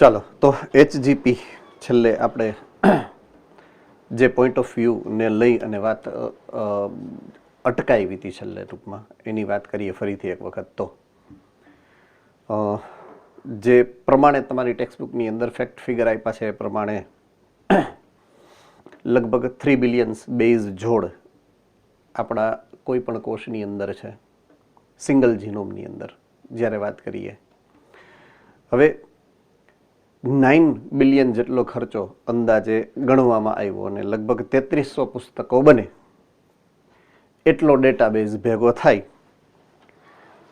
ચાલો તો HGP છેલ્લે આપણે જે પોઈન્ટ ઓફ વ્યૂ ને લઈ અને વાત અટકાવી હતી છેલ્લે ટૂંકમાં એની વાત કરીએ ફરીથી એક વખત. તો જે પ્રમાણે તમારી ટેક્સ્ટબુકની અંદર ફેક્ટ ફિગર આપ્યા છે એ પ્રમાણે લગભગ 3 બિલિયન બેઝ જોડ આપણા કોઈ પણ કોષની અંદર છે, સિંગલ જીનોમની અંદર જ્યારે વાત કરીએ. હવે 9 બિલિયન જેટલો ખર્ચો અંદાજે ગણવામાં આવ્યો અને લગભગ 3300 પુસ્તકો બને એટલો ડેટાબેઝ ભેગો થાય.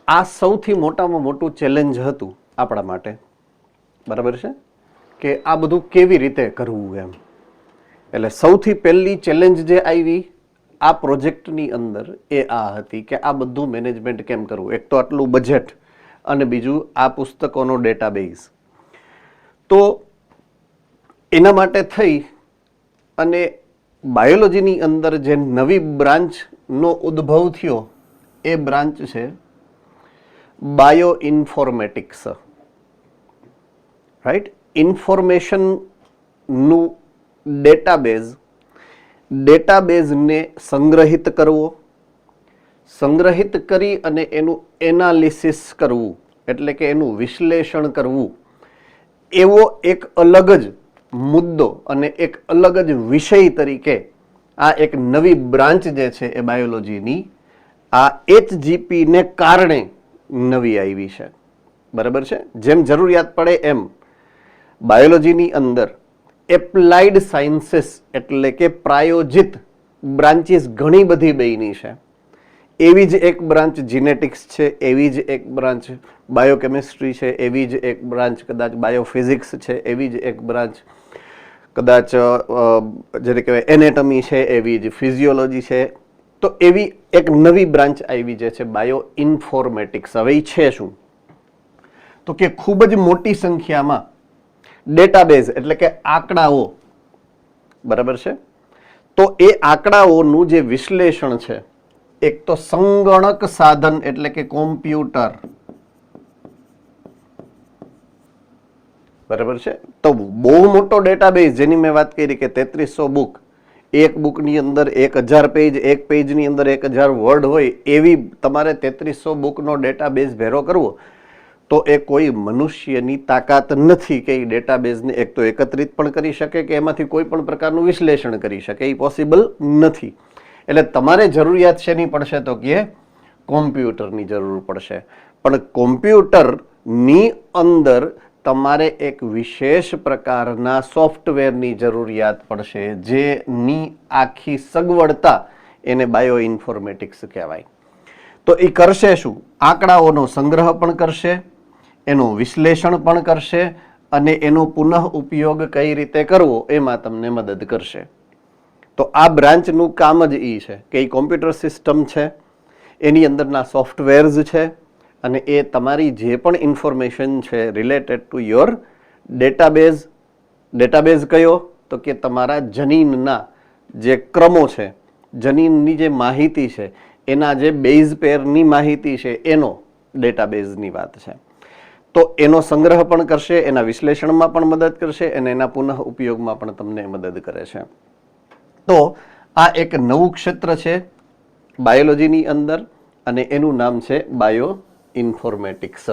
આ સૌથી મોટામાં મોટું ચેલેન્જ હતું આપણા માટે, બરાબર છે, કે આ બધું કેવી રીતે કરવું એમ. એટલે સૌથી પહેલી ચેલેન્જ જે આવી આ પ્રોજેક્ટની અંદર એ આ હતી કે આ બધું મેનેજમેન્ટ કેમ કરવું. એક તો આટલું બજેટ અને બીજું આ પુસ્તકોનો ડેટાબેઝ. તો એના માટે થઈ અને બાયોલોજીની અંદર જે નવી બ્રાન્ચનો ઉદ્ભવ થયો એ બ્રાન્ચ છે બાયો ઇન્ફોર્મેટિક્સ. રાઈટ, ઇન્ફોર્મેશનનું ડેટાબેઝને સંગ્રહિત કરવો, સંગ્રહિત કરી અને એનું એનાલિસિસ કરવું એટલે કે એનું વિશ્લેષણ કરવું, એવો એક અલગ જ મુદ્દો અને એક અલગ જ વિષય તરીકે આ એક નવી બ્રાન્ચ જે છે એ બાયોલોજીની આ HGPને કારણે નવી આવી છે. બરાબર છે. જેમ જરૂરિયાત પડે એમ બાયોલોજીની અંદર એપ્લાઇડ સાયન્સીસ એટલે કે પ્રાયોજિત બ્રાન્ચીસ ઘણી બધી બની છે. એવી જ એક બ્રાન્ચ જીનેટિક્સ છે, એવી જ એક બ્રાન્ચ બાયોકેમિસ્ટ્રી છે, એવી જ એક બ્રાન્ચ કદાચ બાયોફિઝિક્સ છે, એવી જ એક બ્રાન્ચ કદાચ જેને કહેવાય એનેટમી છે, એવી જ ફિઝિયોલોજી છે. તો એવી એક નવી બ્રાન્ચ આવી જે છે બાયો ઇન્ફોર્મેટિક્સ. હવે એ છે શું? તો કે ખૂબ જ મોટી સંખ્યામાં ડેટાબેઝ એટલે કે આંકડાઓ, બરાબર છે, તો એ આંકડાઓનું જે વિશ્લેષણ છે એક તો સંગણક સાધન એટલે કે કોમ્પ્યુટર, બરાબર છે. તો બહુ મોટો ડેટાબેઝ જેની મેં વાત કરી કે 3300 બુક, એક બુકની અંદર 1000 પેજ, એક પેજની અંદર 1000 વર્ડ હોય, એવી તમારે 3300 બુકનો ડેટાબેઝ ભેરો કરવો તો એ કોઈ મનુષ્યની તાકાત નથી કે એ ડેટાબેઝને એક તો એકત્રિત પણ કરી શકે કે એમાંથી કોઈ પણ પ્રકારનું વિશ્લેષણ કરી શકે. એ પોસિબલ નથી. એટલે તમારે જરૂરિયાત શેની પડશે તો કે કોમ્પ્યુટરની જરૂર પડશે. પણ કોમ્પ્યુટરની અંદર તમારે એક વિશેષ પ્રકારના સોફ્ટવેરની જરૂરિયાત પડશે જેની આખી સગવડતા એને બાયો ઇન્ફોર્મેટિક્સ કહેવાય. તો એ કરશે શું? આંકડાઓનો સંગ્રહ પણ કરશે, એનું વિશ્લેષણ પણ કરશે અને એનો પુનઃ ઉપયોગ કઈ રીતે કરવો એમાં તમને મદદ કરશે. તો આ બ્રાન્ચનું કામ જ એ છે કે એ કોમ્પ્યુટર સિસ્ટમ છે, એની અંદરના સોફ્ટવેર્સ છે અને એ તમારી જે પણ ઇન્ફોર્મેશન છે related to your database. Database કયો? તો કે તમારા જનીનના જે ક્રમો છે, જનીનની જે માહિતી છે, એના જે બેઝ પેરની માહિતી છે એનો ડેટાબેઝની વાત છે. તો એનો સંગ્રહ પણ કરશે, એના વિશ્લેષણમાં પણ મદદ કરશે અને એના પુનઃ ઉપયોગમાં પણ તમને મદદ કરે છે. તો આ એક નવું ક્ષેત્ર છે બાયોલોજીની અંદર અને એનું નામ છે બાયો ઇન્ફોર્મેટિક્સ.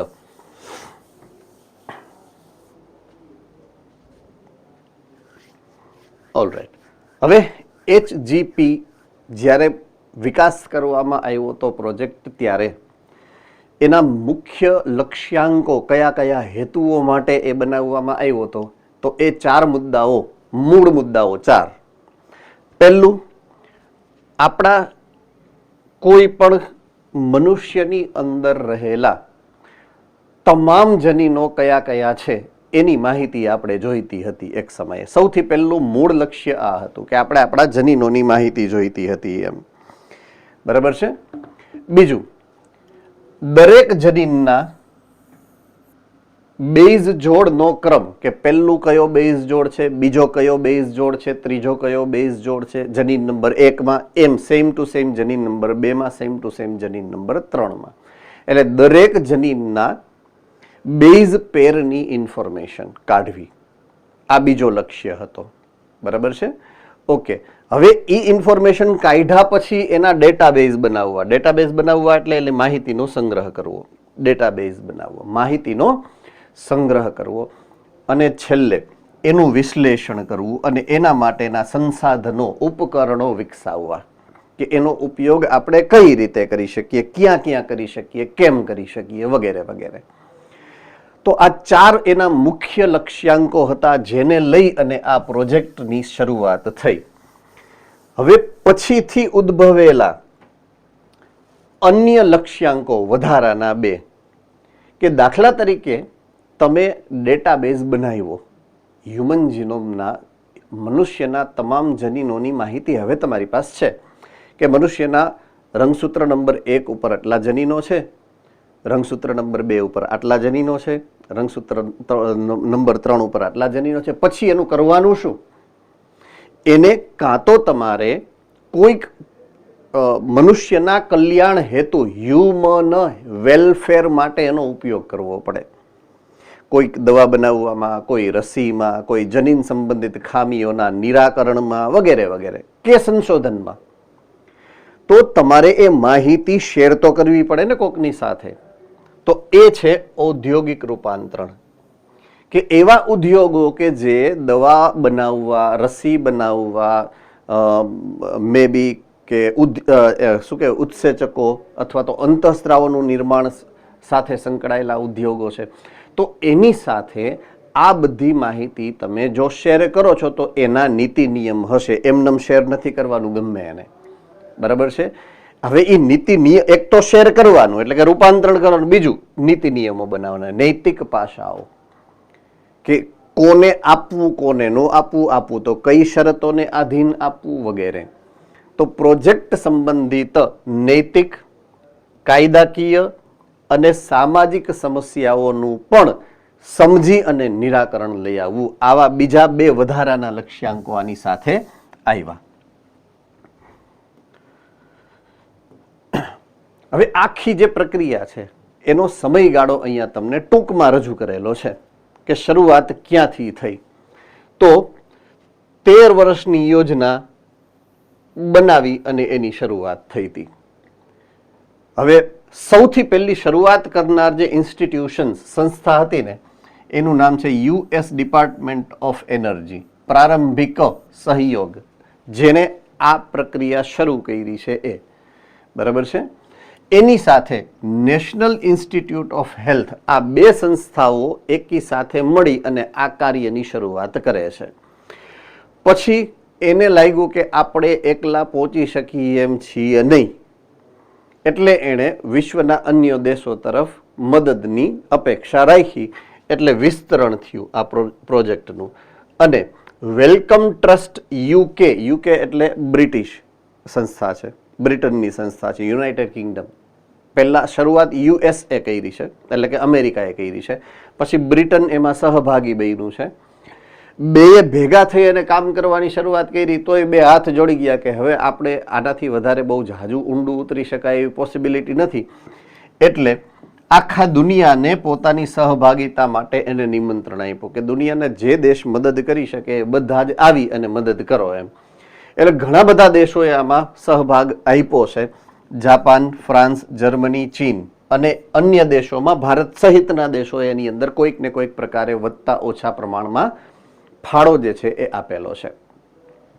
ઓલરાઈટ. હવે HGP જ્યારે વિકાસ કરવામાં આવ્યો તો પ્રોજેક્ટ, ત્યારે એના મુખ્ય લક્ષ્યાંકો કયા કયા હેતુઓ માટે એ બનાવવામાં આવ્યો હતો તો એ 4 મુદ્દાઓ, મૂળ મુદ્દાઓ 4. પહેલું, આપણા કોઈ પણ મનુષ્યની અંદર રહેલા તમામ જનીનો કયા કયા છે એની માહિતી આપણે જોઈતી હતી એક સમયે. સૌથી પહેલું મૂળ લક્ષ્ય આ હતું કે આપણે આપણા જનીનોની માહિતી જોઈતી હતી એમ, બરાબર છે. બીજું, દરેક જનીનના બેઝ જોડનો ક્રમ કે પહેલું કયો બેઝ જોડ છે, બીજો કયો બેઝ જોડ છે, ત્રીજો કયો બેઝ જોડ છે જનીન નંબર 1માં, એમ સેમ ટુ સેમ જનીન નંબર 2માં, સેમ ટુ સેમ જનીન નંબર 3માં. એટલે દરેક જનીનના બેઝ પેરની ઇન્ફોર્મેશન કાઢવી, આ બીજો લક્ષ્ય હતો. બરાબર છે? ઓકે. હવે એ ઇન્ફોર્મેશન કાઢ્યા પછી એના ડેટાબેઝ બનાવવા. ડેટાબેઝ બનાવવા એટલે માહિતીનો સંગ્રહ કરવો. ડેટાબેઝ બનાવવો, માહિતીનો સંગ્રહ કરવો, અને છેલ્લે એનું વિશ્લેષણ કરવું અને એના માટેના સંસાધનો, ઉપકરણો વિકસાવવા કે એનો ઉપયોગ આપણે કઈ રીતે કરી શકીએ, ક્યાં ક્યાં કરી શકીએ, કેમ કરી શકીએ, વગેરે વગેરે. તો આ 4 એના મુખ્ય લક્ષ્યાંકો હતા જેને લઈ અને આ પ્રોજેક્ટની શરૂઆત થઈ. હવે પછીથી ઉદ્ભવેલા અન્ય લક્ષ્યાંકો વધારાના 2 કે દાખલા તરીકે તમે ડેટાબેઝ બનાવ્યો, હ્યુમન જીનોમના મનુષ્યના તમામ જનીનોની માહિતી હવે તમારી પાસે છે કે મનુષ્યના રંગસૂત્ર નંબર 1 ઉપર આટલા જનીનો છે, રંગસૂત્ર નંબર 2 ઉપર આટલા જનીનો છે, રંગસૂત્ર નંબર 3 ઉપર આટલા જનીનો છે. પછી એનું કરવાનું શું? એને કાં તો તમારે કોઈક મનુષ્યના કલ્યાણ હેતુ, હ્યુમન વેલફેર માટે એનો ઉપયોગ કરવો પડે. કોઈક દવા બનાવવામાં, કોઈ રસીમાં, કોઈ જનીન સંબંધિત ખામીઓના નિરાકરણમાં, વગેરે વગેરે, કે સંશોધનમાં. તો તમારે એ માહિતી શેર તો કરવી પડે ને કોકની સાથે. તો એ છે ઔદ્યોગિક રૂપાંતરણ. કે એવા ઉદ્યોગો કે જે દવા બનાવવા, રસી બનાવવા, મે બી કે શું કહેવાય, ઉત્સેચકો અથવા તો અંતઃસ્ત્રાવોનું નિર્માણ સાથે સંકળાયેલા ઉદ્યોગો છે. તો એની સાથે આ બધી માહિતી તમે જો શેર કરો છો તો એના નીતિ નિયમ હશે. એમનેમ શેર નથી કરવાનું ગમે એને. બરાબર છે? હવે એ નીતિ નિયમ, એક તો શેર કરવાનું એટલે કે રૂપાંતરણ કરવાનું, બીજું નીતિ નિયમો બનાવવાના, નૈતિક પાસાઓ કે કોને આપવું, કોને ન આપવું, આપવું તો કઈ શરતોને આધીન આપવું, વગેરે. તો પ્રોજેક્ટ સંબંધિત નૈતિક, કાયદાકીય અને સામાજિક સમસ્યાઓનું પણ સમજી અને નિરાકરણ લઈ આવવું, આવા બીજા 2 વધારાના લક્ષ્યાંકો આની સાથે આવ્યા. હવે આખી જે પ્રક્રિયા છે એનો સમયગાળો અહીંયા તમને ટૂંકમાં રજૂ કરેલો છે કે શરૂઆત ક્યાંથી થઈ. તો 13 વર્ષની યોજના બનાવી અને એની શરૂઆત થઈ હતી. હવે સૌથી પહેલી શરૂઆત કરનાર જે ઇન્સ્ટિટ્યુશન્સ, સંસ્થા હતી ને, એનું નામ છે US ડિપાર્ટમેન્ટ ઓફ એનર્જી, પ્રારંભિક સહયોગ, જેને આ પ્રક્રિયા શરૂ કરી છે એ. બરાબર છે? એની સાથે નેશનલ ઇન્સ્ટિટ્યૂટ ઓફ હેલ્થ, આ 2 સંસ્થાઓ એકી સાથે મળી અને આ કાર્યની શરૂઆત કરે છે. પછી એને લાગ્યું કે આપણે એકલા પહોંચી શકીએ એમ છીએ નહીં, એટલે એણે વિશ્વના અન્ય દેશો તરફ મદદની અપેક્ષા રાખી. એટલે વિસ્તરણ થયું આ પ્રોજેક્ટનું. અને વેલકમ ટ્રસ્ટ UK એટલે બ્રિટિશ સંસ્થા છે, બ્રિટનની સંસ્થા છે, યુનાઇટેડ કિંગડમ. પહેલા શરૂઆત USA કરી છે, એટલે કે અમેરિકાએ કરી છે. પછી બ્રિટન એમાં સહભાગી બન્યું છે. 2 ભેગા થઈ અને કામ કરવાની શરૂઆત કરી, તોય 2 હાથ જોડી ગયા કે હવે આપણે આનાથી વધારે બહુ ઝાઝું ઊંડું ઉતરી શકાય એવી પોસિબિલિટી નથી. એટલે આખા દુનિયાને પોતાની સહભાગિતા માટે એને નિમંત્રણ આપ્યું કે દુનિયાના જે દેશ મદદ કરી શકે એ બધા જ આવી અને મદદ કરો એમ. એટલે ઘણા બધા દેશોએ આમાં સહભાગ આપ્યો છે. જાપાન, ફ્રાન્સ, જર્મની, ચીન અને અન્ય દેશોમાં ભારત સહિતના દેશોએ એની અંદર કોઈક ને કોઈક પ્રકારે વધતા ઓછા પ્રમાણમાં ફાળો જે છે એ આપેલો છે.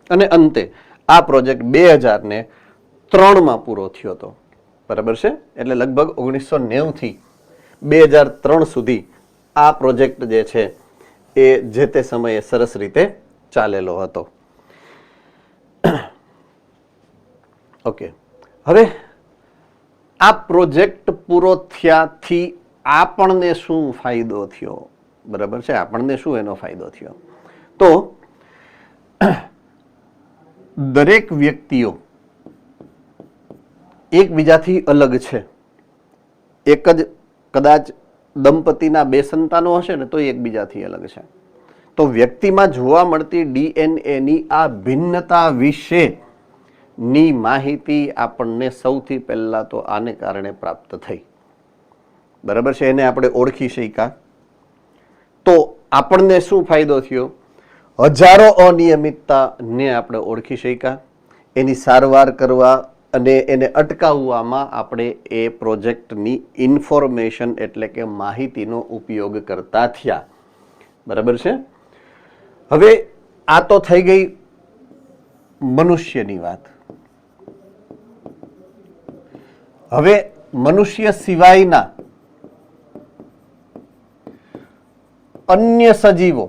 અને અંતે આ પ્રોજેક્ટ 2003માં પૂરો થયો હતો. બરાબર છે? એટલે લગભગ 1990 થી 2003 સુધી આ પ્રોજેક્ટ જે છે એ જે તે સમયે સરસ રીતે ચાલેલો હતો. ઓકે. હવે આ પ્રોજેક્ટ પૂરો થયાથી આપણને શું ફાયદો થયો? બરાબર છે? આપણને શું એનો ફાયદો થયો? તો દરેક વ્યક્તિઓ એકબીજાથી અલગ છે. એક જ કદાચ દંપતીના 2 સંતાનો હશે ને તો એકબીજાથી અલગ છે. તો વ્યક્તિમાં જોવા મળતી DNAની આ ભિન્નતા વિશેની માહિતી આપણને સૌથી પહેલા તો આને કારણે પ્રાપ્ત થઈ. બરાબર છે, એને આપણે ઓળખી શક્યા. તો આપણને શું ફાયદો થયો? હજારો અનિયમિતતાને આપણે ઓળખી શક્યા, એની સારવાર કરવા અને એને અટકાવવામાં આપણે એ પ્રોજેક્ટની ઇન્ફોર્મેશન એટલે કે માહિતીનો ઉપયોગ કરતા થયા. બરાબર છે. હવે આ તો થઈ ગઈ મનુષ્યની વાત. હવે મનુષ્ય સિવાયના અન્ય સજીવો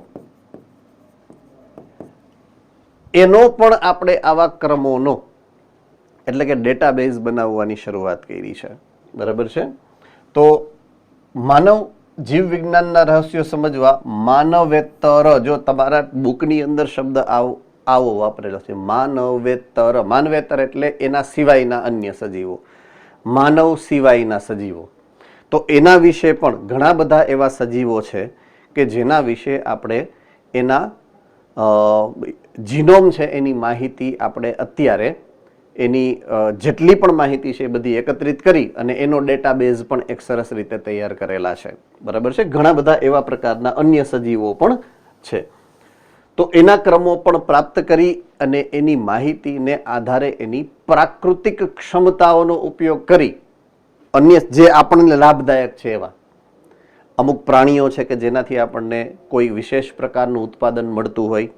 એનો પણ આપણે આવા ક્રમોનો એટલે કે ડેટાબેઝ બનાવવાની શરૂઆત કરી છે. બરાબર છે. તો માનવ જીવ વિજ્ઞાનના રહસ્યો સમજવા માનવેતર, જો તમારા બુકની અંદર શબ્દ આવો વાપરેલો છે, માનવેતર. માનવેતર એટલે એના સિવાયના અન્ય સજીવો, માનવ સિવાયના સજીવો. તો એના વિશે પણ ઘણા બધા એવા સજીવો છે કે જેના વિશે આપણે એના જીનોમ છે એની માહિતી આપણે અત્યારે એની જેટલી પણ માહિતી છે એ બધી એકત્રિત કરી અને એનો ડેટાબેઝ પણ એક સરસ રીતે તૈયાર કરેલા છે. બરાબર છે. ઘણા બધા એવા પ્રકારના અન્ય સજીવો પણ છે. તો એના ક્રમો પણ પ્રાપ્ત કરી અને એની માહિતીને આધારે એની પ્રાકૃતિક ક્ષમતાઓનો ઉપયોગ કરી અન્ય જે આપણને લાભદાયક છે એવા અમુક પ્રાણીઓ છે કે જેનાથી આપણને કોઈ વિશેષ પ્રકારનું ઉત્પાદન મળતું હોય,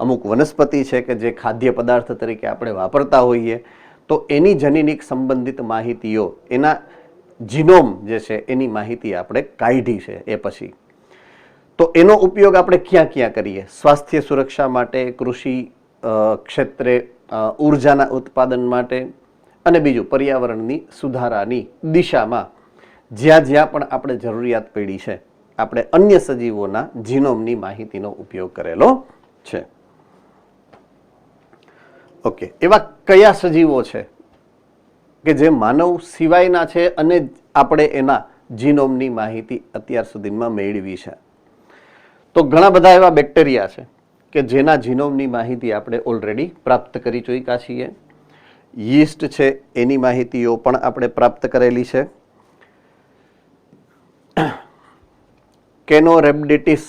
અમુક વનસ્પતિ છે કે જે ખાદ્ય પદાર્થ તરીકે આપણે વાપરતા હોઈએ, તો એની જનીનિક સંબંધિત માહિતીઓ, એના જીનોમ જે છે એની માહિતી આપણે કાઢી છે. એ પછી તો એનો ઉપયોગ આપણે ક્યાં ક્યાં કરીએ? સ્વાસ્થ્ય સુરક્ષા માટે, કૃષિ ક્ષેત્રે, ઉર્જાના ઉત્પાદન માટે અને બીજું પર્યાવરણની સુધારાની દિશામાં જ્યાં જ્યાં પણ આપણે જરૂરિયાત પડી છે આપણે અન્ય સજીવોના જીનોમની માહિતીનો ઉપયોગ કરેલો છે. ઓકે, એવા કયા સજીવો છે કે જે માનવ સિવાયના છે અને આપણે એના જીનોમની માહિતી અત્યાર સુધીમાં મેળવી છે? તો ઘણા બધા એવા બેક્ટેરિયા છે કે જેના જીનોમની માહિતી આપણે ઓલરેડી પ્રાપ્ત કરી ચૂક્યા છીએ. યીસ્ટ છે એની માહિતીઓ પણ આપણે પ્રાપ્ત કરેલી છે. કેનોરેબ્ડિટિસ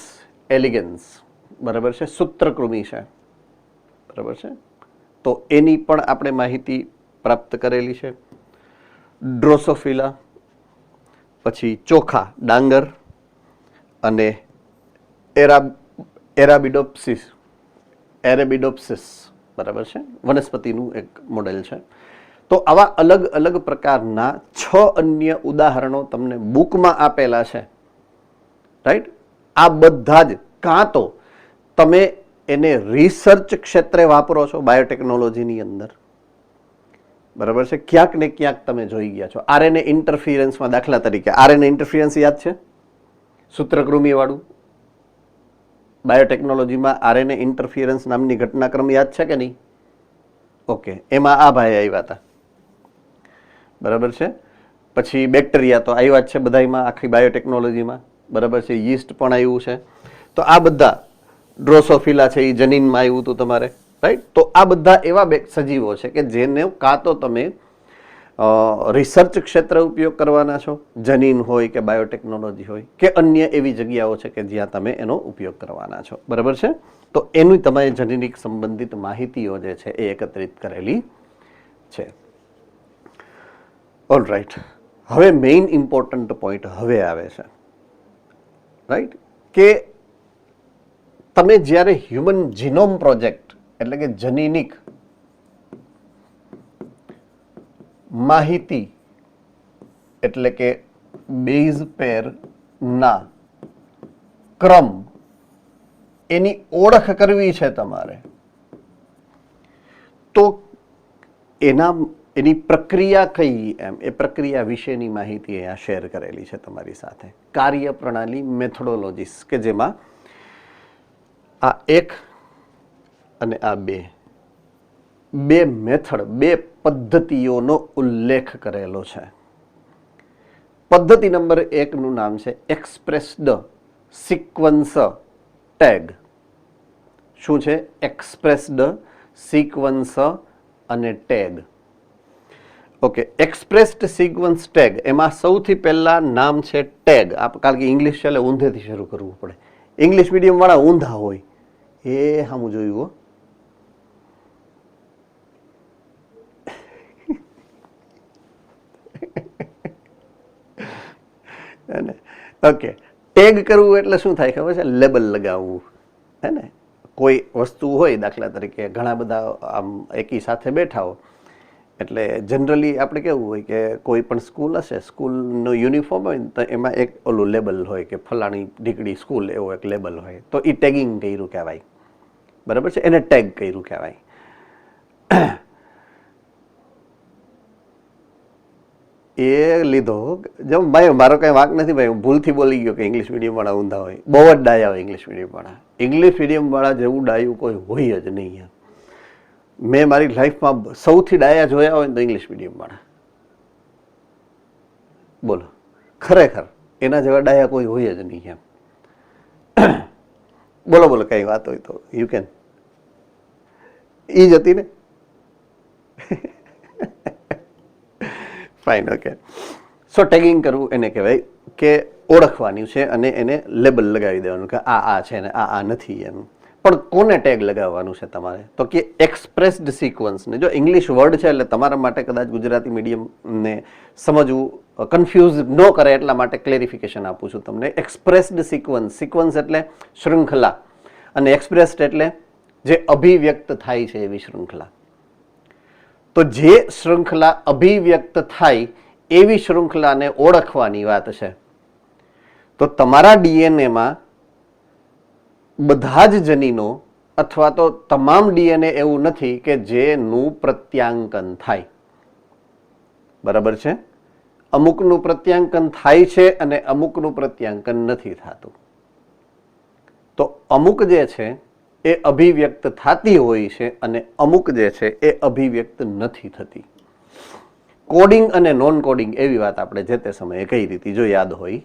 એલિગન્સ, બરાબર છે, સૂત્રકૃમિ છે. બરાબર છે. તો એની પણ આપણે માહિતી પ્રાપ્ત કરેલી છે. ડ્રોસોફિલા, પછી ચોખા, ડાંગર અને એરેબિડોપ્સિસ, બરાબર છે, વનસ્પતિનું એક મોડેલ છે. તો આવા અલગ અલગ પ્રકારના 6 અન્ય ઉદાહરણો તમને બુકમાં આપેલા છે. રાઈટ? આ બધા જ કાં તો તમે એને રિસર્ચ ક્ષેત્રે વાપરો છો બાયોટેકનોલોજીની અંદર, બરાબર છે, ક્યાંક ને ક્યાંક તમે જોઈ ગયા છો. આરએનએ ઇન્ટરફિયરન્સમાં દાખલા તરીકે આરએનએ ઇન્ટરફિયરન્સ યાદ છે? સૂત્રકૃમિ વાળું બાયોટેકનોલોજીમાં આરએનએ ઇન્ટરફિયરન્સ નામની ઘટનાક્રમ યાદ છે કે નહીં? ઓકે, એમાં આ ભાઈ આવ્યા હતા. બરાબર છે. પછી બેક્ટેરિયા તો આવ્યા જ છે બધામાં, આખી બાયોટેકનોલોજીમાં. બરાબર છે. યીસ્ટ પણ આવ્યું છે. તો આ બધા ડ્રોસોફિલા છે એ જનીનમાં આવ્યું હતું તમારે. રાઈટ? તો આ બધા એવા સજીવો છે કે જેને કાં તો તમે રિસર્ચ ક્ષેત્ર ઉપયોગ કરવાના છો, જનીન હોય કે બાયોટેકનોલોજી હોય, કે અન્ય એવી જગ્યાઓ છે કે જ્યાં તમે એનો ઉપયોગ કરવાના છો. બરાબર છે. તો એની તમારી જનીનિક સંબંધિત માહિતીઓ જે છે એ એકત્રિત કરેલી છે. ઓલ રાઈટ, હવે મેઇન ઇમ્પોર્ટન્ટ પોઈન્ટ હવે આવે છે. રાઈટ? કે તમે જ્યારે હ્યુમન જીનોમ પ્રોજેક્ટ એટલે કે જનીનિક માહિતી એટલે કે બેઝ પેરના ક્રમ એની ઓળખ કરવી છે તમારે, તો એની પ્રક્રિયા કઈ, એમ એ પ્રક્રિયા વિશેની માહિતી અહીંયા શેર કરેલી છે તમારી સાથે. કાર્યપ્રણાલી, મેથોડોલોજીસ, કે જેમાં આ 1 અને આ 2 મેથડ, 2 પદ્ધતિઓનો ઉલ્લેખ કરેલો છે. પદ્ધતિ નંબર 1 નું નામ છે એક્સપ્રેસ્ડ સિક્વન્સ ટેગ. શું છે? એક્સપ્રેસ્ડ સિક્વન્સ અને tag. Okay, expressed sequence tag, એમાં સૌથી પહેલા નામ છે ટેગ. કારણ કે ઇંગ્લિશ છે એટલે ઊંધેથી શરૂ કરવું પડે. ઇંગ્લિશ મીડિયમ વાળા ઊંધા હોય એ સામું જોયું હો. ઓકે, ટેગ કરવું એટલે શું થાય ખબર છે? લેબલ લગાવવું, હે ને? કોઈ વસ્તુ હોય, દાખલા તરીકે ઘણા બધા આમ એકી સાથે બેઠા હો, એટલે જનરલી આપણે કેવું હોય કે કોઈ પણ સ્કૂલ હશે, સ્કૂલનો યુનિફોર્મ હોય ને તો એમાં એક ઓલું લેબલ હોય કે ફલાણી ઢીકડી સ્કૂલ, એવો એક લેબલ હોય, તો એ ટેગિંગ કર્યું કહેવાય. બરાબર છે, એને ટેગ કર્યું કહેવાય. એ લીધો જેમ ભાઈ, મારો કઈ વાંક નથી ભાઈ, હું ભૂલથી બોલી ગયો કે ઇંગ્લિશ મીડિયમ વાળા ઊંધા હોય. બહુ જ ડાયા હોય ઇંગ્લિશ મીડિયમ વાળા. ઇંગ્લિશ મીડિયમ વાળા જેવું ડાયું કોઈ હોય જ નહીં. મેં મારી લાઈફમાં સૌથી ડાયા જોયા હોય ને તો ઇંગ્લિશ મીડિયમ વાળા. બોલો, ખરેખર એના જેવા ડાયા કોઈ હોય જ નહીં એમ. બોલો બોલો, કઈ વાત હોય તો યુ કેન. ઈ જ હતી ને? Fine, okay. સો ટેગિંગ કરવું એને કહેવાય કે ઓળખવાની છે અને એને લેબલ લગાવી દેવાનું કે આ છે ને આ નથી એમ. પણ કોને ટેગ લગાવવાનું છે તમારે? તો કે એક્સપ્રેસ્ડ સિક્વન્સને. જો ઇંગ્લિશ વર્ડ છે એટલે તમારા માટે કદાચ ગુજરાતી મીડિયમને સમજવું કન્ફ્યુઝ ન કરે એટલા માટે ક્લેરિફિકેશન આપું છું તમને. એક્સપ્રેસ્ડ સિક્વન્સ, સિક્વન્સ એટલે શૃંખલા, અને એક્સપ્રેસ્ડ એટલે જે અભિવ્યક્ત થાય છે એવી શૃંખલા. તો જે શૃંખલા અભિવ્યક્ત થાય એવી શૃંખલાને ઓળખવાની વાત છે. તો તમારા ડીએનએમાં બધા જ જનીનો અથવા તો તમામ ડીએનએ એવું નથી કે જેનું પ્રત્યાંકન થાય. બરાબર છે? અમુકનું પ્રત્યાંકન થાય છે અને અમુકનું પ્રત્યાંકન નથી થતું. તો અમુક જે છે એ અભિવ્યક્ત થતી હોય છે અને અમુક જે છે એ અભિવ્યક્ત નથી થતી. કોડિંગ અને નોન કોડિંગ એવી વાત આપણે જે તે સમયે કહી હતી, જો યાદ હોય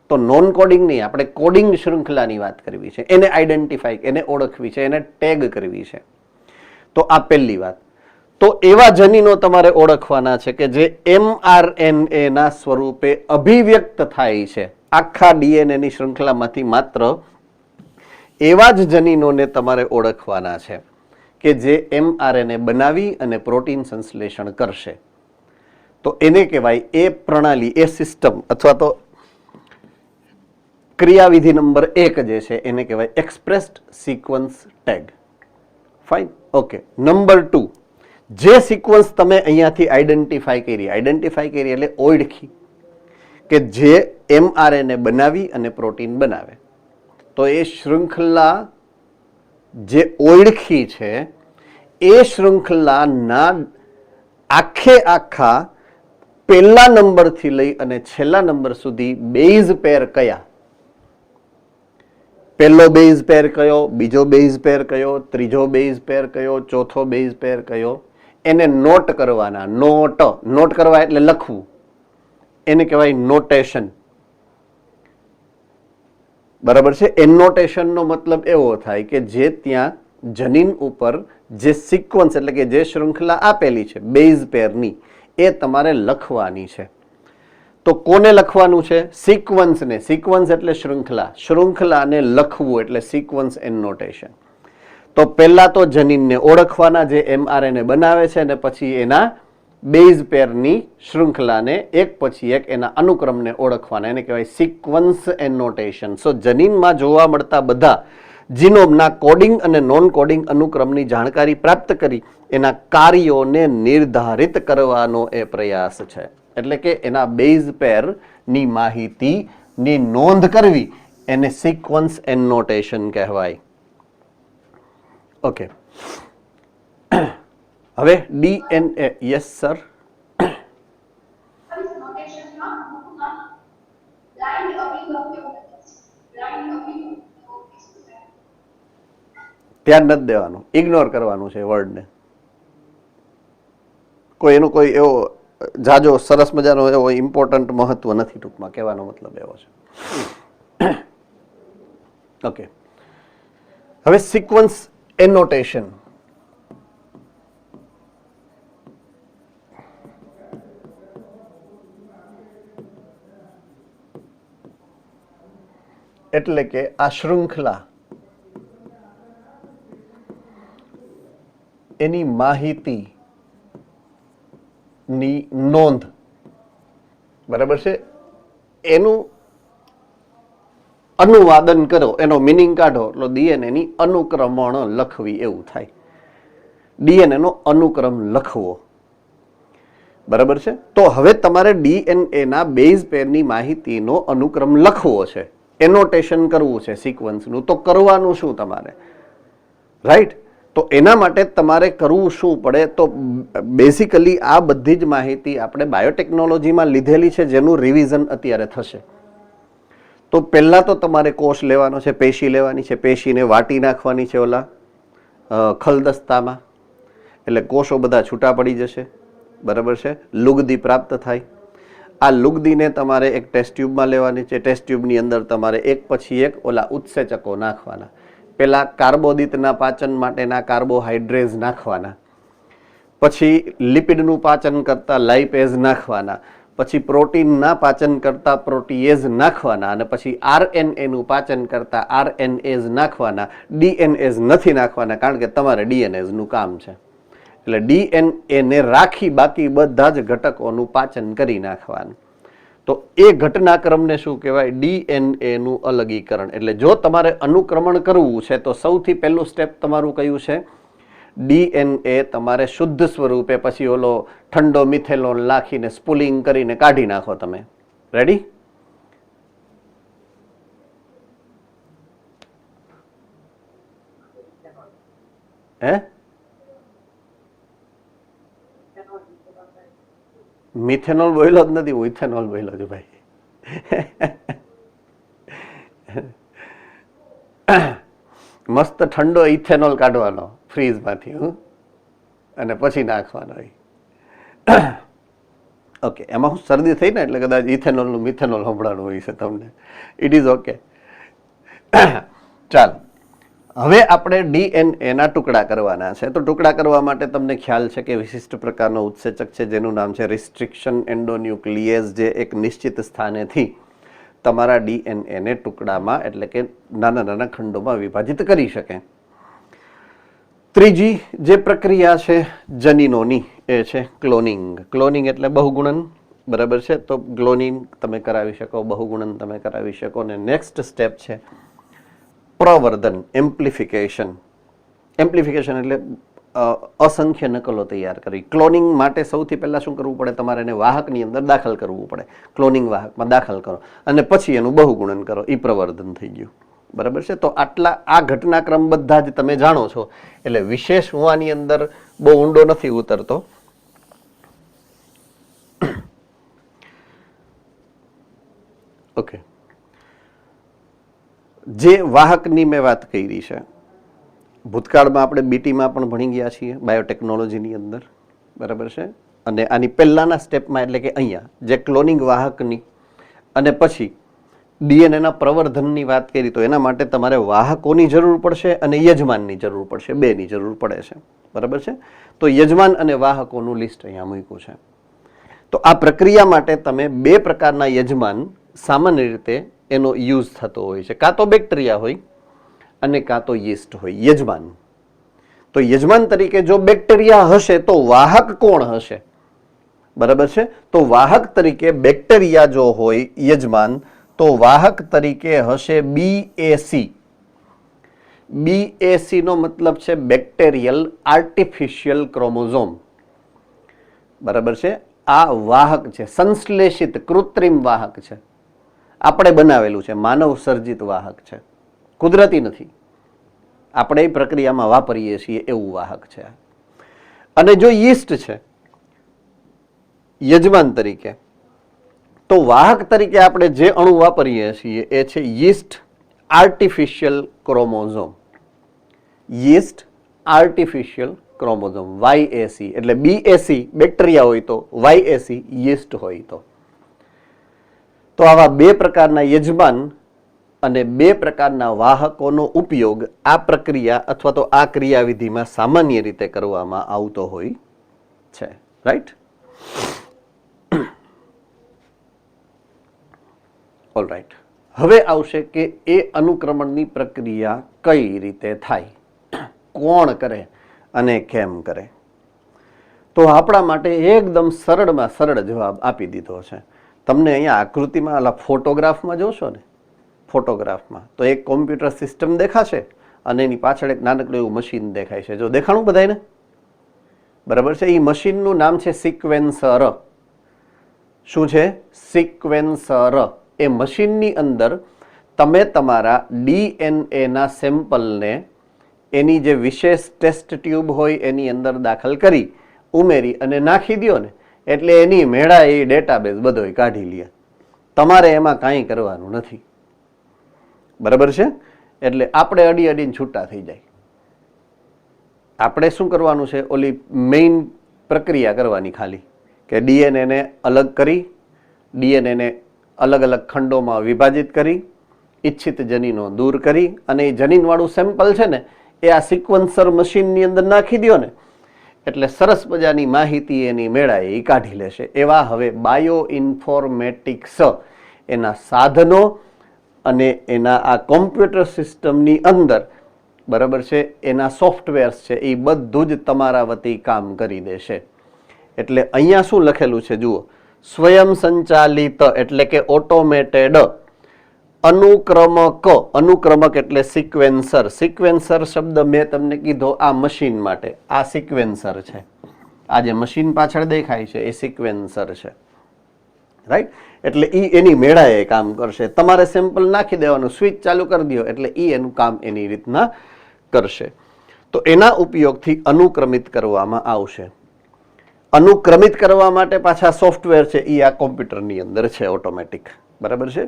તો નોન કોડિંગ નહીં, આપણે કોડિંગ શૃંખલાની વાત કરવી છે, એને આઈડેન્ટિફાઈ, એને ઓળખવી છે, એને ટેગ કરવી છે. તો આ પહેલી વાત. તો એવા જનીનો તમારે ઓળખવાના છે કે જે mRNA ના સ્વરૂપે અભિવ્યક્ત થાય છે. આખા ડીએનએની શૃંખલામાંથી માત્ર એવા જ જનીનોને તમારે ઓળખવાના છે કે જે mRNA બનાવી અને પ્રોટીન સંશ્લેષણ કરશે. તો એને કહેવાય એ પ્રણાલી, એ સિસ્ટમ અથવા તો ક્રિયાવિધિ નંબર 1 જે છે એને કહેવાય expressed sequence tag. Fine, okay. Number 2, જે સિક્વન્સ તમે અહીંયાથી આઈડેન્ટિફાઈ કરી એટલે ઓળખી કે જે mRNA બનાવી અને પ્રોટીન બનાવે, તો એ શૃંખલા જે ઓળખી છે એ શૃંખલાના આખા પહેલા નંબરથી લઈ અને છેલ્લા નંબર સુધી બેઝ પેર કયા, પહેલો બેઝ પેર કયો, બીજો બેઝ પેર કયો, ત્રીજો બેઝ પેર કયો, ચોથો બેઝ પેર કયો, એને નોટ કરવાના. નોટ કરવા એટલે લખવું, એને કહેવાય નોટેશન. બરાબર છે? એનોટેશનનો મતલબ એવો થાય કે જે ત્યાં જનીન ઉપર જે સિક્વન્સ એટલે કે જે શૃંખલા આપેલી છે બેઝ પેરની, એ તમારે લખવાની છે. તો કોને લખવાનું છે? સિક્વન્સને. સિક્વન્સ એટલે શૃંખલા, શૃંખલાને લખવું એટલે સિક્વન્સ એનોટેશન. તો પહેલા તો જનીનને ઓળખવાના જે mRNA બનાવે છે, અને પછી એના બેઝ પેરની શૃંખલાને એક પછી એક એના અનુક્રમને ઓળખવાના, એને કહેવાય સિક્વન્સ એનોટેશન. સો જનીનમાં જોવા મળતા બધા જીનોમના કોડિંગ અને નોન કોડિંગ અનુક્રમની જાણકારી પ્રાપ્ત કરી એના કાર્યોને નિર્ધારિત કરવાનો એ પ્રયાસ છે. એટલે કે એના બેઝ પેરની માહિતીની નોંધ કરવી એને સિક્વન્સ એનોટેશન કહેવાય. ઓકે, હવે ડીએનએ. Yes sir. ધ્યાન નથી દેવાનું, ઇગ્નોર કરવાનું છે વર્ડને. કોઈ એનો કોઈ એવો જાજો સરસ મજાનો એવો ઇમ્પોર્ટન્ટ મહત્વ નથી, ટૂંકમાં કહેવાનો મતલબ એવો છે. ઓકે, હવે સિક્વન્સ એનોટેશન. એટલે કે આ શૃંખલા એની માહિતી ની નોંધ, બરાબર છે, એનું અનુવાદન કરો, એનો મિનિંગ કાઢો એટલે ડીએનએ ની અનુક્રમણ લખવી એવું થાય. ડીએનએ નો અનુક્રમ લખવો, બરાબર છે. તો હવે તમારે ડીએનએ ના બેઝ પેરની માહિતીનો અનુક્રમ લખવો છે, એનોટેશન કરવું છે સિક્વન્સનું. તો કરવાનું શું તમારે, રાઈટ? તો એના માટે તમારે કરવું શું પડે? તો બેઝિકલી આ બધી જ માહિતી આપણે બાયોટેકનોલોજીમાં લીધેલી છે, જેનું રિવિઝન અત્યારે થશે. તો પહેલા તો તમારે કોષ લેવાનો છે, પેશી લેવાની છે, પેશીને વાટી નાખવાની છે ઓલા ખલદસ્તામાં, એટલે કોષો બધા છૂટા પડી જશે, બરાબર છે. લુગદી પ્રાપ્ત થાય. આ લુગદીને તમારે એક ટેસ્ટ ટ્યુબમાં લેવાની છે. ટેસ્ટ ટ્યુબની અંદર તમારે એક પછી એક ઓલા ઉત્સેચકો નાખવાના. પેલા કાર્બોદિતના પાચન માટેના કાર્બોહાઈડ્રેટ્સ નાખવાના, પછી લિપિડનું પાચન કરતા લાઇપેઝ નાખવાના, પછી પ્રોટીનના પાચન કરતા પ્રોટીએઝ નાખવાના, અને પછી આરએનએનું પાચન કરતા આરએનએઝ નાખવાના. ડીએનએઝ નથી નાખવાના, કારણ કે તમારે ડીએનએઝનું કામ છે. એટલે ડીએનએને રાખી બાકી બધા જ ઘટકોનું પાચન કરી નાખવાનું. તો એ ઘટનાક્રમને શું કહેવાય? ડીએનએનું અલગીકરણ. એટલે જો તમારે અનુક્રમણ કરવું છે તો સૌથી પહેલું સ્ટેપ તમારું કયું છે? ડીએનએ તમારે શુદ્ધ સ્વરૂપે પછી ઓલો ઠંડો મિથેલોન નાખીને સ્પુલિંગ કરીને કાઢી નાખો તમે. રેડી? હે? મિથેનોલ બોલ્યો જ નથી, હું ઇથેનોલ બોલ્યો છું ભાઈ. મસ્ત ઠંડો ઇથેનોલ કાઢવાનો ફ્રીજમાંથી, અને પછી નાખવાનો. ઓકે, એમાં હું શરદી થઈ ને એટલે કદાચ ઇથેનોલનું મિથેનોલ સંભળાણું હોય છે તમને. It is okay. ચાલ, હવે આપણે ડીએનએના ટુકડા કરવાના છે. તો ટુકડા કરવા માટે તમને ખ્યાલ છે કે વિશિષ્ટ પ્રકારનો ઉત્સેચક છે જેનું નામ છે રિસ્ટ્રિક્શન એન્ડોન્યુક્લિયેઝ, જે એક નિશ્ચિત સ્થાનેથી તમારા ડીએનએને ટુકડામાં એટલે કે નાના નાના ખંડોમાં વિભાજિત કરી શકે. ત્રીજી જે પ્રક્રિયા છે જનીનોની એ છે ક્લોનિંગ. ક્લોનિંગ એટલે બહુગુણન, બરાબર છે. તો ક્લોનિંગ તમે કરાવી શકો, બહુગુણન તમે કરાવી શકો. અને નેક્સ્ટ સ્ટેપ છે પ્રવર્ધન, એમ્પ્લિફિકેશન. એમ્પ્લિફિકેશન એટલે અસંખ્ય નકલો તૈયાર કરવી. ક્લોનિંગ માટે સૌથી પહેલા શું કરવું પડે? તમારે એને વાહકની અંદર દાખલ કરવું પડે. ક્લોનિંગ વાહકમાં દાખલ કરો અને પછી એનું બહુગુણન કરો. એ પ્રવર્ધન થઈ ગયું, બરાબર છે. તો આટલા આ ઘટનાક્રમ બધા જ તમે જાણો છો, એટલે વિશેષ હું આની અંદર બહુ ઊંડો નથી ઉતરતો. ઓકે, જે વાહકની મેં વાત કરી છે, ભૂતકાળમાં આપણે બીટીમાં પણ ભણી ગયા છીએ બાયોટેકનોલોજીની અંદર, બરાબર છે. અને આની પહેલાના સ્ટેપમાં એટલે કે અહીંયા જે ક્લોનિંગ વાહકની અને પછી ડીએનએના પ્રવર્ધનની વાત કરી, તો એના માટે તમારે વાહકોની જરૂર પડશે અને યજમાનની જરૂર પડશે, બેની જરૂર પડે છે, બરાબર છે. તો યજમાન અને વાહકોનું લિસ્ટ અહીંયા મૂક્યું છે. તો આ પ્રક્રિયા માટે તમે બે પ્રકારના યજમાન સામાન્ય રીતે એનો યુઝ થતો હોય છે. કાં તો બેક્ટેરિયા હોય અને કાં તો યીસ્ટ હોય. યજમાન, તો યજમાન તરીકે જો બેક્ટેરિયા હશે તો વાહક કોણ હશે? બરાબર છે. તો વાહક તરીકે બેક્ટેરિયા જો હોય યજમાન, તો વાહક તરીકે હશે બીએસી. બીએસી નો મતલબ છે બેક્ટેરિયલ આર્ટિફિશિયલ ક્રોમોઝોમ, બરાબર છે. આ વાહક છે, સંશ્લેષિત કૃત્રિમ વાહક છે, આપણે બનાવેલું છે, માનવ સર્જિત વાહક છે, કુદરતી નથી, આપણે એ પ્રક્રિયામાં વાપરીએ છીએ એવું વાહક છે. અને જો યીસ્ટ છે યજમાન તરીકે, તો વાહક તરીકે આપણે જે અણુ વાપરીએ છીએ એ છે yeast artificial chromosome. Yeast artificial chromosome, YAC. એટલે બીએસી બેક્ટેરિયા હોય તો વાયએસી યીસ્ટ હોય તો. તો આવા બે પ્રકારના યજમાન અને બે પ્રકારના વાહકોનો ઉપયોગ આ પ્રક્રિયા અથવા તો આ ક્રિયાવિધિમાં સામાન્ય રીતે કરવામાં આવતો હોય છે, રાઈટ? All right. હવે આવશે કે એ અનુક્રમણની પ્રક્રિયા કઈ રીતે થાય, કોણ કરે અને કેમ કરે. તો આપણા માટે એકદમ સરળમાં સરળ જવાબ આપી દીધો છે. તમને અહીંયા આકૃતિમાં ફોટોગ્રાફમાં જોશો ને, ફોટોગ્રાફમાં તો એક કોમ્પ્યુટર સિસ્ટમ દેખાશે અને એની પાછળ એક નાનકડું એવું મશીન દેખાય છે. જો દેખાણું બધાને? બરાબર છે. એ મશીનનું નામ છે સિક્વેન્સર. શું છે? સિક્વેન્સર. એ મશીનની અંદર તમે તમારા ડીએનએના સેમ્પલને એની જે વિશેષ ટેસ્ટ ટ્યુબ હોય એની અંદર દાખલ કરી ઉમેરી અને નાખી દો ને એટલે એની મેળા એ ડેટાબેઝ બધોય કાઢી લે. તમારે એમાં કાંઈ કરવાનું નથી. બરાબર છે. એટલે આપણે અડી અડીને છૂટા થઈ જાય. આપણે શું કરવાનું છે? ઓલી મેઇન પ્રક્રિયા કરવાની ખાલી, કે ડીએનએને અલગ કરી, ડીએનએને અલગ અલગ ખંડોમાં વિભાજિત કરી, ઈચ્છિત જનીનો દૂર કરી અને એ જનીનવાળું સેમ્પલ છે ને એ આ સિક્વન્સર મશીનની અંદર નાખી દો ને એટલે સરસ મજાની માહિતી એની મેળાએ એ કાઢી લેશે. એવા હવે બાયો ઇન્ફોર્મેટિક્સ એના સાધનો અને એના આ કોમ્પ્યુટર સિસ્ટમની અંદર, બરાબર છે, એના સોફ્ટવેર્સ છે એ બધું જ તમારા વતી કામ કરી દેશે. એટલે અહીંયા શું લખેલું છે જુઓ, સ્વયં સંચાલિત એટલે કે ઓટોમેટેડ અનુક્રમક. અનુક્રમક એટલે સિક્વેન્સર. સિક્વેન્સર શબ્દ મેં તમને કીધો આ મશીન માટે, આ સિક્વેન્સર છે. આ જે મશીન પાછળ દેખાય છે એ સિક્વેન્સર છે, રાઈટ. એટલે ઈ એની મેળાએ કામ કરશે. તમારે સેમ્પલ નાખી દેવાનું, સ્વિચ ચાલુ કરી દો એટલે ઈ એનું કામ એની રીતના કરશે. તો એના ઉપયોગથી અનુક્રમિત કરવામાં આવશે. અનુક્રમિત કરવા માટે પાછા સોફ્ટવેર છે એ આ કોમ્પ્યુટરની અંદર છે, ઓટોમેટિક. બરાબર છે.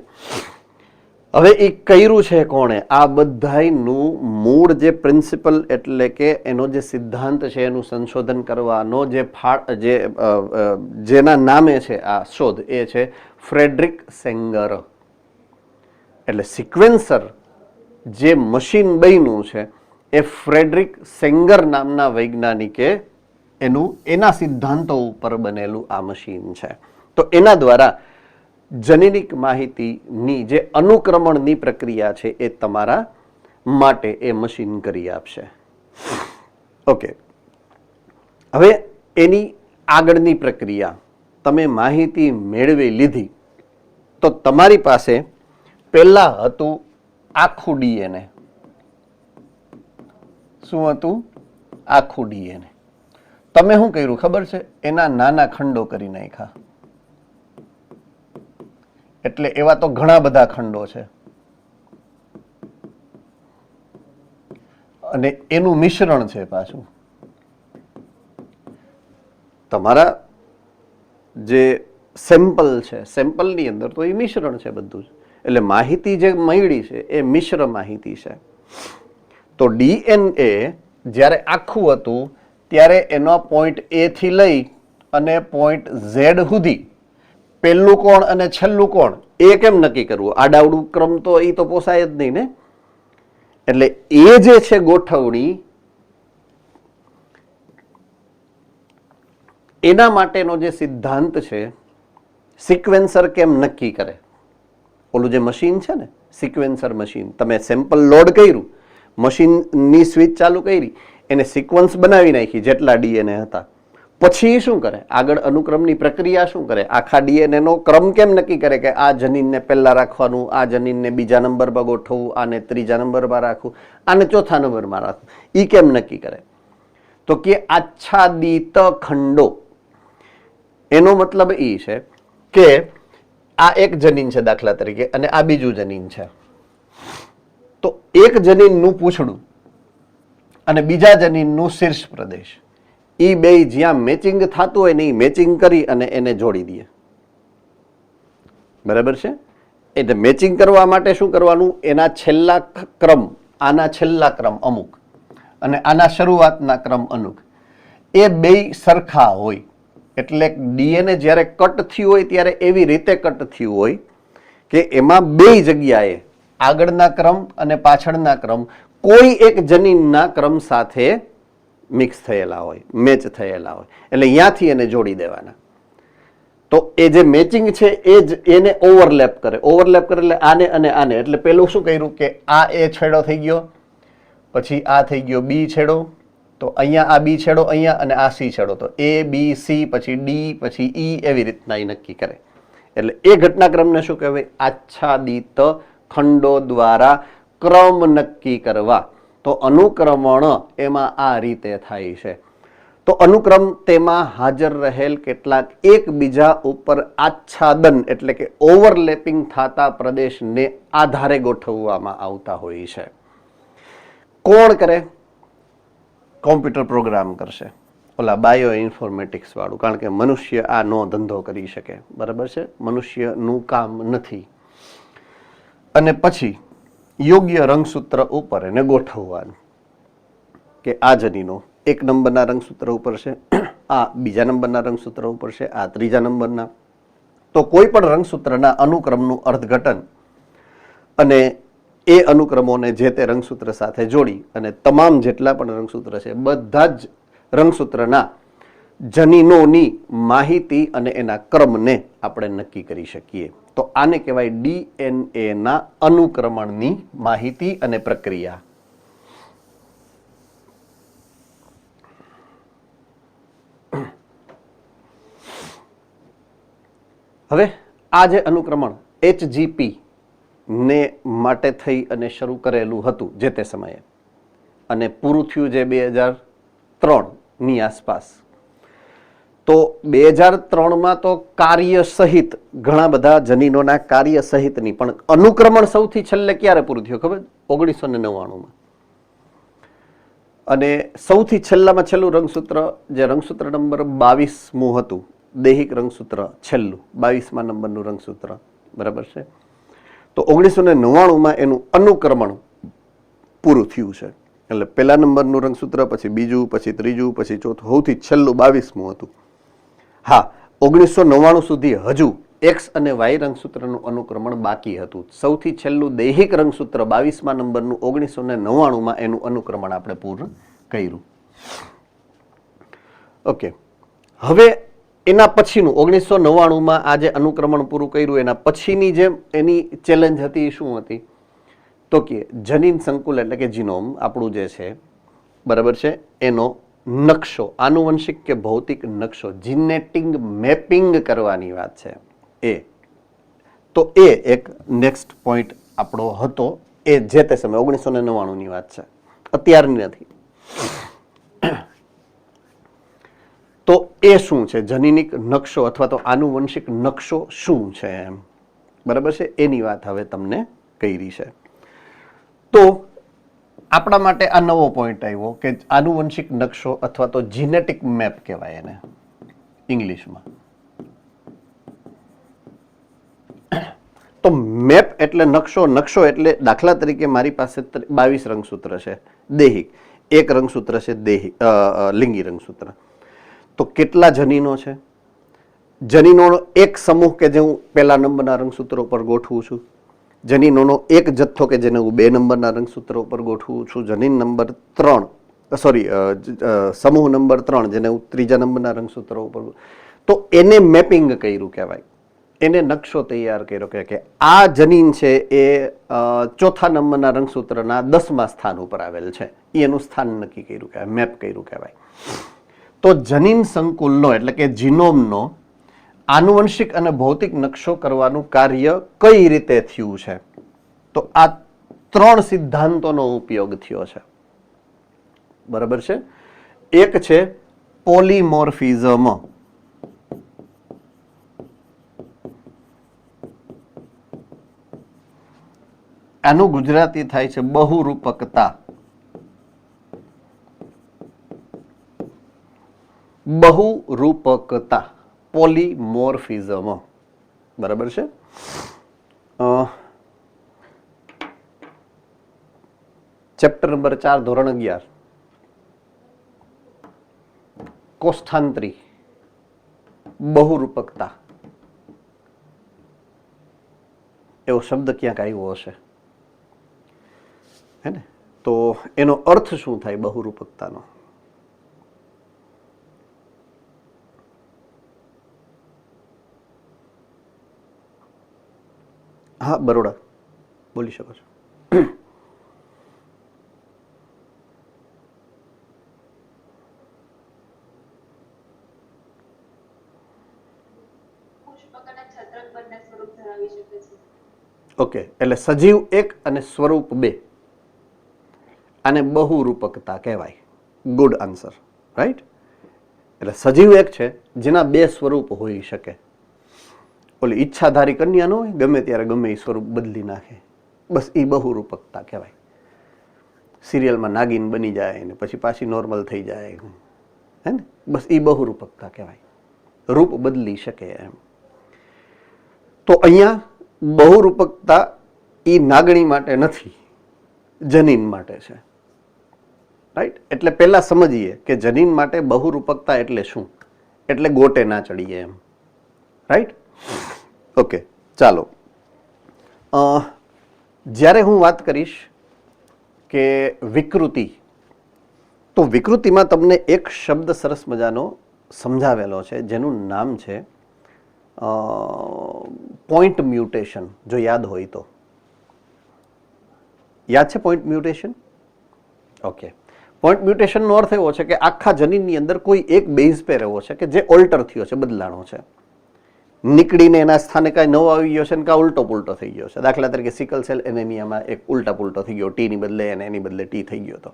હવે એ કર્યું છે કોણે? આ બધાયનું મૂળ જે પ્રિન્સિપલ એટલે કે એનો જે સિદ્ધાંત છે એનું સંશોધન કરવાનો જેના નામે છે આ શોધ એ છે ફ્રેડરિક સેંગર. એટલે સિક્વેન્સર જે મશીન બન્યું છે એ ફ્રેડરિક સેંગર નામના વૈજ્ઞાનિકે એના સિદ્ધાંતો ઉપર બનેલું આ મશીન છે. તો એના દ્વારા જનીનિક માહિતીની જે અનુક્રમણની પ્રક્રિયા છે એ તમારા માટે એ મશીન કરી આપશે. ઓકે, હવે એની આગળની પ્રક્રિયા, તમે માહિતી મેળવી લીધી તો તમારી પાસે પહેલા હતું આખું ડીએનએ. શું હતું? આખું ડીએનએ. તમે શું કર્યું ખબર છે? એના નાના ખંડો કરી નાખ્યા. એટલે એવા તો ઘણા બધા ખંડો છે અને એનું મિશ્રણ છે પાછું. તમારા જે સેમ્પલ છે, સેમ્પલની અંદર તો એ મિશ્રણ છે બધું જ. એટલે માહિતી જે મળી છે એ મિશ્ર માહિતી છે. તો ડીએનએ જ્યારે આખું હતું ત્યારે એનો પોઈન્ટ એ થી લઈ અને પોઈન્ટ ઝેડ સુધી પહેલું કોણ અને છેલ્લું કોણ એ કેમ નક્કી કરવું? આડાવડું ક્રમ તો એ તો પોસાય જ નહીં ને. એટલે એ જે છે ગોઠવણી, એના માટેનો જે સિદ્ધાંત છે સિક્વેન્સર કેમ નક્કી કરે? ઓલું જે મશીન છે ને, સિક્વેન્સર મશીન, તમે સેમ્પલ લોડ કર્યું, મશીનની સ્વિચ ચાલુ કરી, એને સિક્વન્સ બનાવી નાખી જેટલા ડીએનએ હતા, પછી શું કરે? આગળ અનુક્રમની પ્રક્રિયા શું કરે? આખા ડીએનએ નો ક્રમ કેમ નક્કી કરે કે આ જનીનને પહેલા રાખવાનું, આ જનીનને બીજા નંબરમાં ગોઠવવું, આને ત્રીજા નંબરમાં રાખવું, આને ચોથા નંબરમાં રાખવું? ઈ કેમ નક્કી કરે? તો કે આચ્છાદિત ખંડો. એનો મતલબ એ છે કે આ એક જનીન છે દાખલા તરીકે અને આ બીજું જનીન છે. તો એક જનીનનું પૂંછડું અને બીજા જનીનનું શીર્ષ પ્રદેશ, એ બે જ્યાં મેચિંગ થતું હોય ને એ મેચિંગ કરી અને એને જોડી દે. બરાબર છે. એટલે મેચિંગ કરવા માટે શું કરવાનું? એના છેલ્લા ક્રમ, આના છેલ્લા ક્રમ અમુક અને આના શરૂઆતના ક્રમ અમુક, એ બે સરખા હોય. એટલે ડીએનએ જ્યારે કટ થયું હોય ત્યારે એવી રીતે કટ થયું હોય કે એમાં બે જગ્યાએ આગળના ક્રમ અને પાછળના ક્રમ કોઈ એક જનીનના ક્રમ સાથે મિક્સ થયેલા હોય, મેચ થયેલા હોય. એટલે ત્યાંથી એને જોડી દેવાના. તો એ જે મેચિંગ છે એ જ એને ઓવરલેપ કરે એટલે આને અને આને, એટલે પેલું શું કર્યું કે આ એ છેડો થઈ ગયો, પછી આ થઈ ગયો બી છેડો, તો અહીંયા આ બી છેડો અહીંયા અને આ સી છેડો, તો એ બી સી પછી ડી પછી ઈ, એવી રીતના એ નક્કી કરે. એટલે એ ઘટનાક્રમને શું કહેવાય? આચ્છાદિત ખંડો દ્વારા ક્રમ નક્કી કરવા. તો અનુક્રમણ એમાં આ રીતે થાય છે. તો અનુક્રમ તેમાં હાજર રહેલ કેટલાક એકબીજા ઉપર આચ્છાદન એટલે કે ઓવરલેપિંગ થતા પ્રદેશને આધારે ગોઠવવામાં આવતા હોય છે. કોણ કરે? કોમ્પ્યુટર પ્રોગ્રામ કરશે, ઓલા બાયો ઇન્ફોર્મેટિક્સ વાળું, કારણ કે મનુષ્ય આ નો ધંધો કરી શકે, બરાબર છે, મનુષ્યનું કામ નથી. અને પછી યોગ્ય રંગસૂત્ર ઉપર એને ગોઠવવાનું કે આ જનીનો 1 નંબરના રંગસૂત્ર ઉપર છે, આ બીજા નંબરના રંગસૂત્ર ઉપર છે, આ ત્રીજા નંબરના. તો કોઈ પણ રંગસૂત્રના અનુક્રમનું અર્થઘટન અને એ અનુક્રમોને જે તે રંગસૂત્ર સાથે જોડી અને તમામ જેટલા પણ રંગસૂત્ર છે બધા જ રંગસૂત્રના જનીનોની માહિતી અને એના ક્રમને આપણે નક્કી કરી શકીએ. તો આને કહેવાય ડીએનએ ના અનુક્રમણની માહિતી અને પ્રક્રિયા. હવે આ જે અનુક્રમણ HGP ને માટે થઈ અને શરૂ કરેલું હતું જે તે સમયે, અને પૂરું થયું જે 2003ની આસપાસ. તો 2003માં તો કાર્ય સહિત ઘણા બધા જનીનોના કાર્ય સહિતની, પણ અનુક્રમણ સૌથી છેલ્લે ક્યારે પૂરું થયું ખબર? 1999માં. અને સૌથી છેલ્લામાં છેલ્લું રંગસૂત્ર, જે રંગસૂત્ર નંબર 22મું હતું, દૈહિક રંગસૂત્ર છેલ્લું 22મા નંબરનું રંગસૂત્ર, બરાબર છે. તો 1999માં એનું અનુક્રમણ પૂરું થયું છે. એટલે પહેલા નંબરનું રંગસૂત્ર, પછી બીજું, પછી ત્રીજું, પછી ચોથું, સૌથી છેલ્લું 22મું હતું. હા, 1999 સુધી હજુ એક્સ અને વાય રંગસૂત્રનું અનુક્રમણ બાકી હતું. સૌથી છેલ્લું દૈહિક રંગસૂત્ર 22મા નંબરનું 1999માં એનું અનુક્રમણ આપણે પૂર્ણ કર્યું. ઓકે, હવે એના પછીનું 1999માં આ જે અનુક્રમણ પૂરું કર્યું એના પછીની જે એની ચેલેન્જ હતી એ શું હતી? તો કે જનીન સંકુલ એટલે કે જીનોમ આપણું જે છે, બરાબર છે, એનો નકશો, આનુવંશિક કે ભૌતિક નકશો, જીનેટિક મેપિંગ કરવાની વાત છે એ. તો એ એક નેક્સ્ટ પોઈન્ટ આપણો હતો, એ જે તે સમય 1999ની વાત છે, અત્યારની નથી. તો એ શું છે? જનીનિક નકશો અથવા તો આનુવંશિક નકશો શું છે એમ, બરાબર છે, એની વાત હવે તમને કરી છે. તો આપણા માટે આ નવો પોઈન્ટ આવ્યો કે આનુવંશિક નકશો અથવા તો જીનેટિક મેપ કહેવાય એને ઇંગ્લિશમાં. તો મેપ એટલે નકશો, નકશો એટલે દાખલા તરીકે મારી પાસે 22 રંગસૂત્ર છે દૈહિક, એક રંગસૂત્ર છે દૈહિક લિંગી રંગસૂત્ર. તો કેટલા જનીનો છે? જનીનોનો એક સમૂહ કે જે હું પહેલા નંબરના રંગસૂત્ર ઉપર ગોઠવું છું, જનીનોનો એક જથ્થો કે જેને હું 2 નંબરના રંગસૂત્ર ઉપર ગોઠવું છું, જનીન નંબર 3 સમૂહ નંબર 3 જેને હું ત્રીજા નંબરના રંગસૂત્ર ઉપર, તો એને મેપિંગ કર્યું કહેવાય, એને નકશો તૈયાર કર્યો કે આ જનીન છે એ ચોથા નંબરના રંગસૂત્રના 10મા સ્થાન ઉપર આવેલ છે, એનું સ્થાન નક્કી કર્યું કહેવાય, મેપ કર્યું કહેવાય. તો જનીન સંકુલનો એટલે કે જીનોમનો આનુવંશિક અને ભૌતિક નકશો કરવાનું કાર્ય કઈ રીતે થયું છે? તો આ 3 સિદ્ધાંતોનો ઉપયોગ થયો છે, બરાબર છે. એક છે પોલીમોર્ફિઝમ, આનું ગુજરાતી થાય છે બહુરૂપકતા. બહુરૂપકતા, પોલીમોર્ફિઝમ, બરાબર છે. ચેપ્ટર નંબર 4 ધોરણ 11, કોષ્ઠાંતરી, બહુરૂપકતા, એવો શબ્દ ક્યાંક આવ્યો હશે હે ને? તો એનો અર્થ શું થાય બહુરૂપકતાનો? હા, બરોડા બોલી શકો છો. ઓકે, એટલે સજીવ એક અને સ્વરૂપ બે, આને બહુરૂપકતા કહેવાય. Good answer, right. એટલે સજીવ એક છે જેના બે સ્વરૂપ હોઈ શકે. ઓલી ઈચ્છાધારી કન્યા ન હોય, ગમે ત્યારે ગમે એ સ્વરૂપ બદલી નાખે, બસ એ બહુરૂપકતા કહેવાય. સિરિયલમાં નાગિન બની જાય ને પછી પાછી નોર્મલ થઈ જાય, હે ને, બસ એ બહુરૂપકતા કહેવાય. રૂપ બદલી શકે એમ. તો અહીંયા બહુરૂપકતા એ નાગણી માટે નથી, જનીન માટે છે, રાઈટ. એટલે પહેલા સમજીએ કે જનીન માટે બહુરૂપકતા એટલે શું, એટલે ગોટે ના ચડીએ એમ, રાઈટ. ઓકે, ચાલો. જ્યારે હું વાત કરીશ કે વિકૃતિ, તો વિકૃતિમાં તમને એક શબ્દ સરસ મજાનો સમજાવેલો છે જેનું નામ છે પોઈન્ટ મ્યુટેશન. જો યાદ હોય તો યાદ છે પોઈન્ટ મ્યુટેશન? ઓકે. પોઈન્ટ મ્યુટેશનનો અર્થ એવો છે કે આખા જનીનની અંદર કોઈ એક બેઝ પેર એવો છે કે જે ઓલ્ટર થયો છે, બદલાણો છે, નીકળીને એના સ્થાને કાંઈ નવો આવી ગયો છે ને કાં ઉલટો પુલટો થઈ ગયો છે. દાખલા તરીકે સિકલ સેલ એનેમિયામાં એક ઉલટા પુલટો થઈ ગયો, ટીની બદલે અને એની બદલે ટી થઈ ગયો હતો.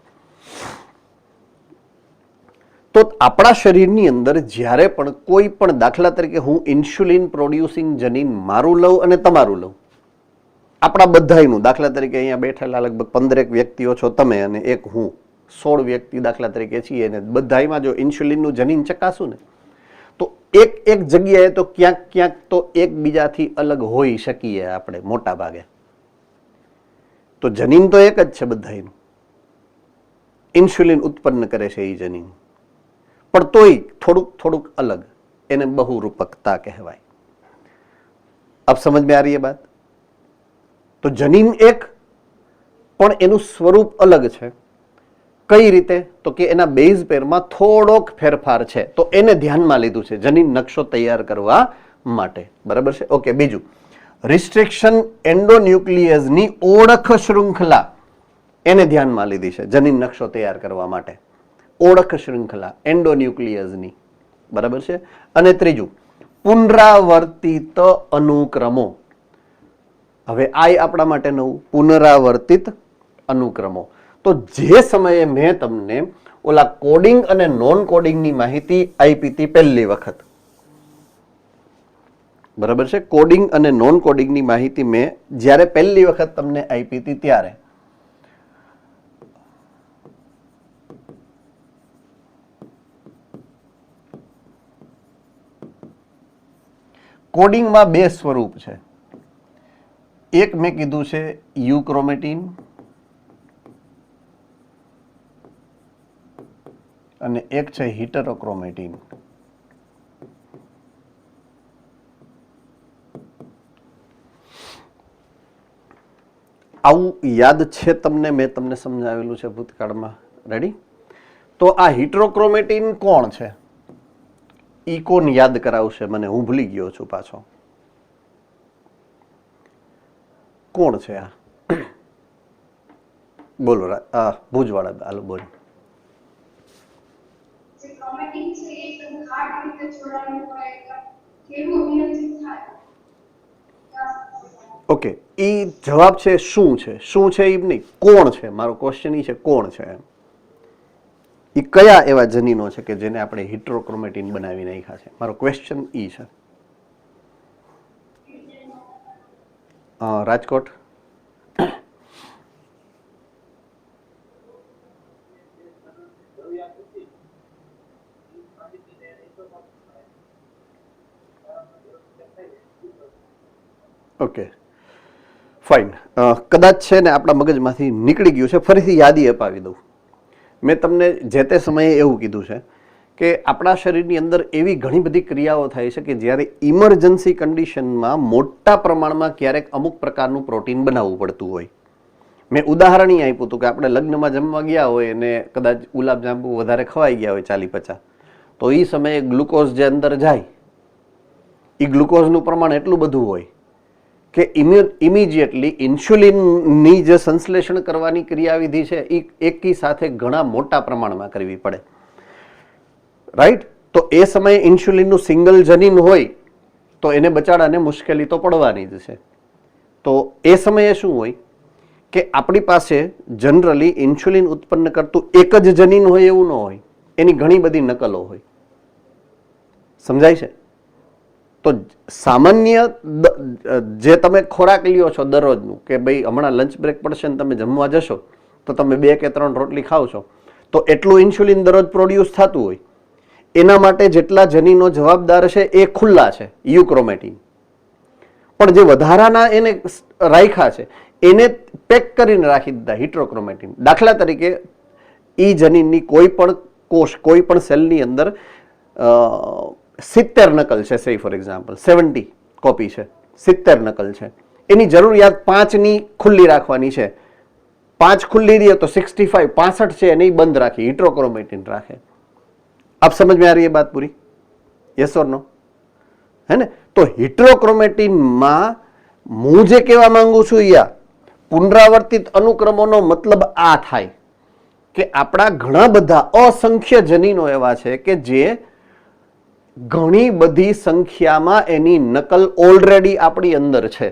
તો આપણા શરીરની અંદર જ્યારે પણ કોઈ પણ, દાખલા તરીકે હું ઇન્સ્યુલિન પ્રોડ્યુસિંગ જનીન મારું લઉં અને તમારું લઉં, આપણા બધાયનું, દાખલા તરીકે અહીંયા બેઠેલા લગભગ 15 વ્યક્તિઓ છો તમે અને એક હું, 16 વ્યક્તિ દાખલા તરીકે છીએ, અને બધાયમાં જો ઇન્સ્યુલિનનું જનીન ચકાસું ને, તો એક એક જગ્યાએ તો ક્યાંક ક્યાંક તો એકબીજાથી અલગ હોઈ શકીએ આપણે મોટા ભાગે. તો જનીન તો એક જ છે બધાયનું, ઇન્સ્યુલિન ઉત્પન્ન કરે છે એ જનીન, પણ તોય થોડુંક થોડુંક અલગ, એને બહુરૂપકતા કહેવાય. अब समझ में आ रही है बात? तो जनीन एक પણ એનું સ્વરૂપ અલગ છે. કઈ રીતે? તો કે એના બેઝ પેરમાં થોડોક ફેરફાર છે, તો એને ધ્યાનમાં લીધું છે જનીન નકશો તૈયાર કરવા માટે. બરાબર છે? ઓકે. બીજું, રિસ્ટ્રિક્શન એન્ડોન્યુક્લિયસની ઓળખ શૃંખલા, એને ધ્યાનમાં લીધી છે જનીન નકશો તૈયાર કરવા માટે. ઓળખ શૃંખલા એન્ડોન્યુક્લિયસની. બરાબર છે? અને ત્રીજું, પુનરાવર્તિત અનુક્રમો. હવે આ આપણા માટે નવું, પુનરાવર્તિત અનુક્રમો. તો જે સમયે મેં તમને ઓલા કોડિંગ અને નોન કોડિંગની માહિતી આપી હતી પહેલી વખત, બરાબર છે, કોડિંગ અને નોન કોડિંગની માહિતી મેં જ્યારે પહેલી વખત તમને આપી હતી ત્યારે કોડિંગમાં બે સ્વરૂપ છે. એક મેં કીધું છે યુક્રોમેટિન અને એક છે હિટરોક્રોમેટિન. આવું યાદ છે તમને? મેં તમને સમજાવેલું છે ભૂતકાળમાં. રેડી? તો આ હિટરોક્રોમેટિન કોણ છે? ઈ કોણ યાદ કરાવશે મને? હું ભૂલી ગયો છું પાછો. કોણ છે આ? બોલો. ભુજવાળા, હાલો બોલો. ઓકે. ઈ જવાબ છે શું છે? શું છે ઈ નહીં, કોણ છે. મારો ક્વેશ્ચન ઈ છે કોણ છે એમ. ઈ કયા એવા જનીનો છે કે જેને આપણે હિટ્રોક્રોમેટિન બનાવી નાખ્યા છે? મારો ક્વેશ્ચન ઈ છે. રાજકોટ. Okay, fine. કદાચ છે ને આપણા મગજમાંથી નીકળી ગયું છે, ફરીથી યાદી અપાવી દઉં. મેં તમને જે તે સમયે એવું કીધું છે કે આપણા શરીરની અંદર એવી ઘણી બધી ક્રિયાઓ થાય છે કે જ્યારે ઇમરજન્સી કન્ડિશનમાં મોટા પ્રમાણમાં ક્યારેક અમુક પ્રકારનું પ્રોટીન બનાવવું પડતું હોય. મેં ઉદાહરણ એ આપ્યું હતું કે આપણે લગ્નમાં જમવા ગયા હોય અને કદાચ ગુલાબજાંબુ વધારે ખવાઈ ગયા હોય 40-50, તો એ સમયે ગ્લુકોઝ જે અંદર જાય, એ ગ્લુકોઝનું પ્રમાણ એટલું બધું હોય કે ઇમિડિયેટલી ઇન્સ્યુલિનની જે સંશ્લેષણ કરવાની ક્રિયાવિધિ છે એ એકી સાથે ઘણા મોટા પ્રમાણમાં કરવી પડે, રાઈટ? તો એ સમયે ઇન્સ્યુલિનનું સિંગલ જનીન હોય તો એને બચાડાને મુશ્કેલી તો પડવાની જ છે. તો એ સમયે શું હોય કે આપણી પાસે જનરલી ઇન્સ્યુલિન ઉત્પન્ન કરતું એક જ જનીન હોય એવું ન હોય, એની ઘણી બધી નકલો હોય. સમજાય છે? તો સામાન્ય જે તમે ખોરાક લ્યો છો દરરોજનું, કે ભાઈ હમણાં લંચ બ્રેક પડશે ને તમે જમવા જશો તો તમે 2 કે 3 રોટલી ખાવ છો, તો એટલું ઇન્સ્યુલિન દરરોજ પ્રોડ્યુસ થતું હોય. એના માટે જેટલા જનીનો જવાબદાર છે એ ખુલ્લા છે, યુક્રોમેટિન. પણ જે વધારાના એને રાખ્યા છે એને પેક કરીને રાખી દીધા, હિટ્રોક્રોમેટિન. દાખલા તરીકે ઈ જનીનની કોઈ પણ કોષ, કોઈ પણ સેલની અંદર 70 નકલ છે, સે ફોર એક્ઝામ્પલ 70 કોપી છે, 70 નકલ છે. એની જરૂરિયાત 5ની ખુલ્લી રાખવાની છે. 5 ખુલ્લી રહી તો 65 છે એને બંધ રાખી, હિટ્રોક્રોમેટિન રાખે. આપ સમજ में आ रही है बात पूरी? यस और नो? है ने? तो હિટ્રોક્રોમેટિનમાં હું જે કહેવા માંગુ છું યા પુનરાવર્તિત અનુક્રમોનો મતલબ આ થાય કે આપણા ઘણા બધા અસંખ્ય જનીનો એવા છે કે જે ઘણી બધી સંખ્યામાં એની નકલ ઓલરેડી આપણી અંદર છે,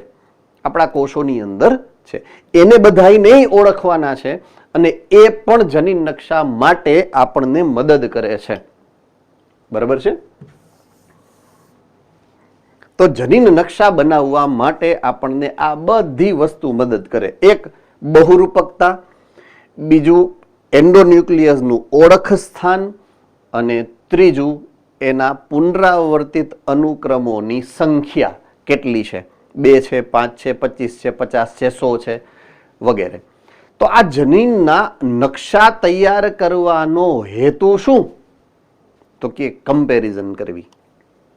આપણા કોષોની અંદર છે. એને બધાને ઓળખવાના છે અને એ પણ જનીન નકશા માટે આપણને મદદ કરે છે. બરાબર છે? તો જનીન નકશા બનાવવા માટે આપણને આ બધી વસ્તુ મદદ કરે. એક બહુરૂપકતા, બીજું એન્ડોન્યુક્લિયસનું ઓળખ સ્થાન, અને ત્રીજું એના પુનરાવર્તિત અનુક્રમોની સંખ્યા કેટલી છે, 2 છે, 5 છે, 25 છે, 50 છે, 100 છે વગેરે. તો આ જનીનના નકશા તૈયાર કરવાનો હેતુ શું? તો કે કમ્પેરિઝન કરવી.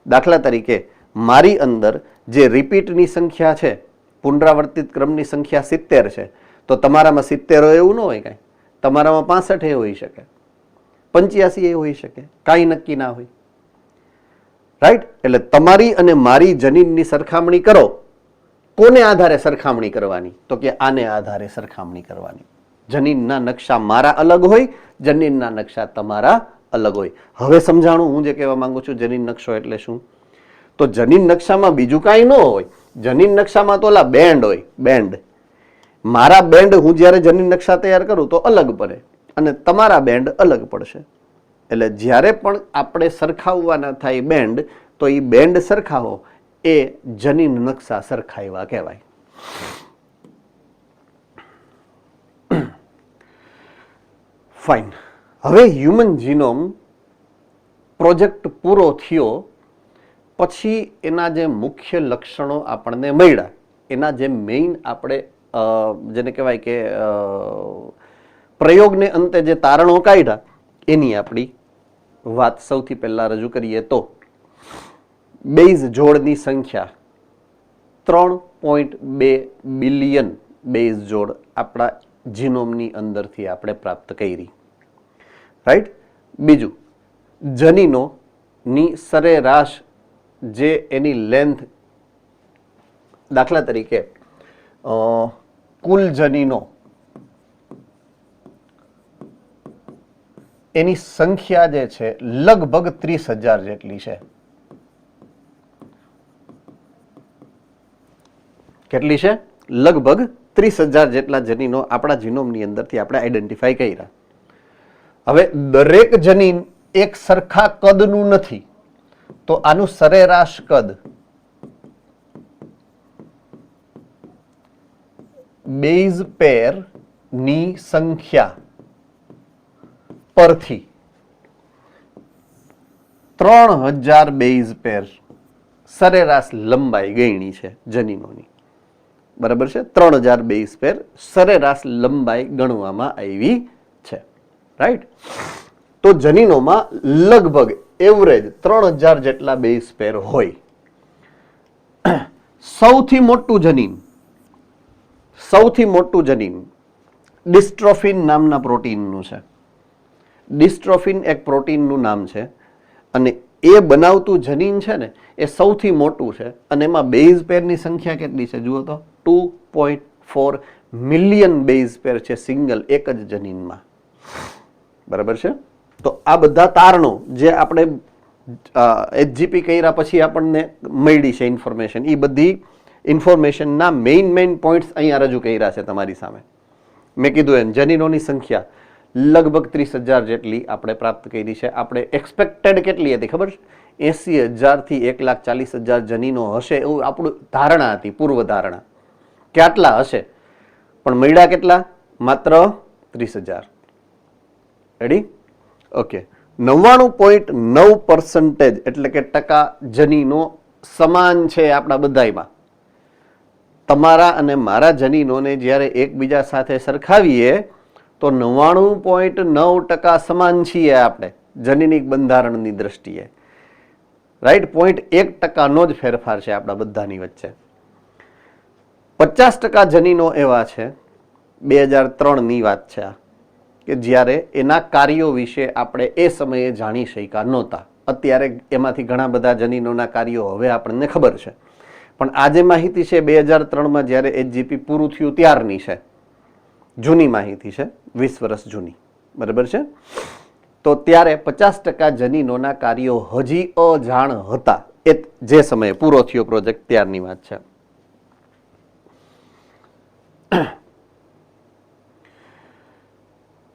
દાખલા તરીકે મારી અંદર જે રિપીટની સંખ્યા છે, પુનરાવર્તિત ક્રમની સંખ્યા 70 છે, તો તમારામાં 70 હોય એવું ન હોય કાંઈ. તમારામાં 65 હોઈ શકે, 85 હોઈ શકે, કાંઈ નક્કી ના હોય, રાઈટ? એટલે તમારી અને મારી જનીનની સરખામણી કરો. કોને આધારે સરખામણી કરવાની? તો કે આને આધારે સરખામણી કરવાની. જનીનના નકશા મારા અલગ હોય, જનીનના નકશા તમારા અલગ હોય. હવે સમજાણું હું જે કહેવા માંગુ છું જનીન નકશો એટલે શું? તો જનીન નકશામાં બીજું કાંઈ ન હોય. જનીન નકશામાં તો ઓલા બેન્ડ હોય, બેન્ડ. મારા બેન્ડ હું જ્યારે જનીન નકશા તૈયાર કરું તો અલગ પડે અને તમારા બેન્ડ અલગ પડશે. એટલે જ્યારે પણ આપણે સરખાવવાના થાય બેન્ડ, તો એ બેન્ડ સરખાવો એ જનીન નકશા સરખાવ્યા કહેવાય. ફાઇન. હવે હ્યુમન જીનોમ પ્રોજેક્ટ પૂરો થયો પછી એના જે મુખ્ય લક્ષણો આપણને મળ્યા, એના જે મેઇન આપણે જેને કહેવાય કે પ્રયોગને અંતે જે તારણો કાઢ્યા એની આપણી વાત સૌથી પહેલા રજૂ કરીએ તો બેઝ જોડની સંખ્યા 3.2 બિલિયન બેઝ જોડ આપણા જીનોમની અંદરથી આપણે પ્રાપ્ત કરી, રાઈટ? બીજું, જનીનોની સરેરાશ જે એની લેન્થ, દાખલા તરીકે કુલ જનીનો એની સંખ્યા જે છે લગભગ 30,000 જેટલી છે. કેટલી છે? લગભગ 30,000 જેટલા જનીનો આપણા જીનોમની અંદરથી આપણે આઈડેન્ટિફાઈ કર્યા. હવે દરેક જનીન એક સરખા કદનું નથી, તો આનું સરેરાશ કદ બેઝ પેર ની સંખ્યા પરથી 3000 બેઝ પેર સરેરાશ લંબાઈ ગણી છે જનીનોની. બરાબર છે? 3000 બેઝ પેર સરેરાશ લંબાઈ ગણવામાં આવી છે, રાઈટ? તો જનીનોમાં લગભગ એવરેજ 3000 જેટલા બેઝ પેર હોય. સૌથી મોટું જનીન ડિસ્ટ્રોફિન નામના પ્રોટીનનું છે. ડિસ્ટ્રોફિન એક પ્રોટીનનું નામ છે અને એ બનાવતું જનીન છે ને એ સૌથી મોટું છે અને એમાં બેઝ પેરની સંખ્યા કેટલી છે જુઓ તો 2.4 મિલિયન બેઝ પેર છે સિંગલ એક જ જનીનમાં. બરાબર છે. તો આ બધા તારણો જે આપણે HGP કર્યા પછી આપણને મળી છે ઇન્ફોર્મેશન, એ બધી ઇન્ફોર્મેશનના મેઇન પોઈન્ટ્સ અહીંયા રજૂ કર્યા છે તમારી સામે. મેં કીધું એમ જનીનોની સંખ્યા લગભગ 30,000 જેટલી આપણે પ્રાપ્ત કરી છે. આપણે એક્સપેક્ટેડ કેટલી હતી ખબર છે? 80,000 થી 1,40,000 જનીનો હશે એવું આપણું ધારણા હતી, પૂર્વ ધારણા કે આટલા હશે, પણ મળ્યા કેટલા? માત્ર 30,000. રેડી? ઓકે. 99.9% એટલે કે ટકા જનીનો સમાન છે આપણા બધાયમાં. તમારા અને મારા જનીનોને જ્યારે એકબીજા સાથે સરખાવીએ તો 99.9% સમાન છીએ આપણે જનીનિક બંધારણની દ્રષ્ટિએ. રાઈટ? 0.1%નો જ ફેરફાર છે આપણા બધાની વચ્ચે. 50% જનીનો એવા છે, 2003ની વાત છે આ, કે જ્યારે એના કાર્યો વિશે આપણે એ સમયે જાણી શક્યા નહોતા. અત્યારે એમાંથી ઘણા બધા જનીનોના કાર્યો હવે આપણને ખબર છે, પણ આ જે માહિતી છે 2003માં જ્યારે HGP પૂરું થયું ત્યારની છે, જૂની માહિતી છે, 20 વર્ષ જૂની. બરાબર છે? તો ત્યારે 50% જનીનોના કાર્યો હજી અજાણ હતા, એ જે સમયે પૂરો થયો પ્રોજેક્ટ ત્યારની વાત છે.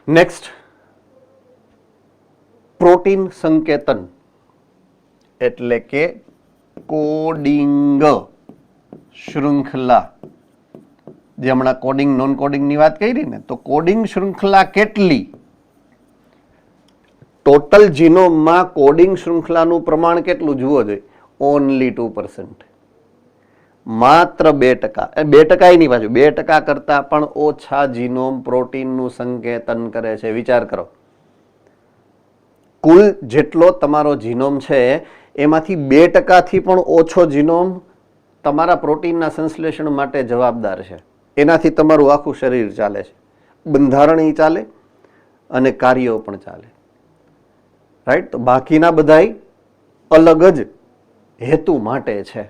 નેક્સ્ટ, પ્રોટીન સંકેતન એટલે કે કોડિંગ શૃંખલા. જે હમણાં કોડિંગ નોન કોડિંગની વાત કરી ને, તો કોડિંગ શૃંખલા કેટલી? ટોટલ જીનોમમાં કોડિંગ શૃંખલાનું પ્રમાણ કેટલું જુઓ જોઈએ? ઓનલી 2%. માત્ર 2%. 2% ની બાજુ 2% કરતા પણ ઓછા જીનોમ પ્રોટીનનું સંકેતન કરે છે. વિચાર કરો, કુલ જેટલો તમારો જીનોમ છે એમાંથી 2% થી પણ ઓછો જીનોમ તમારા પ્રોટીનના સંશ્લેષણ માટે જવાબદાર છે. એનાથી તમારું આખું શરીર ચાલે છે, બંધારણ ચાલે અને કાર્યો પણ ચાલે. રાઈટ? તો બાકીના બધાય અલગ જ હેતુ માટે છે.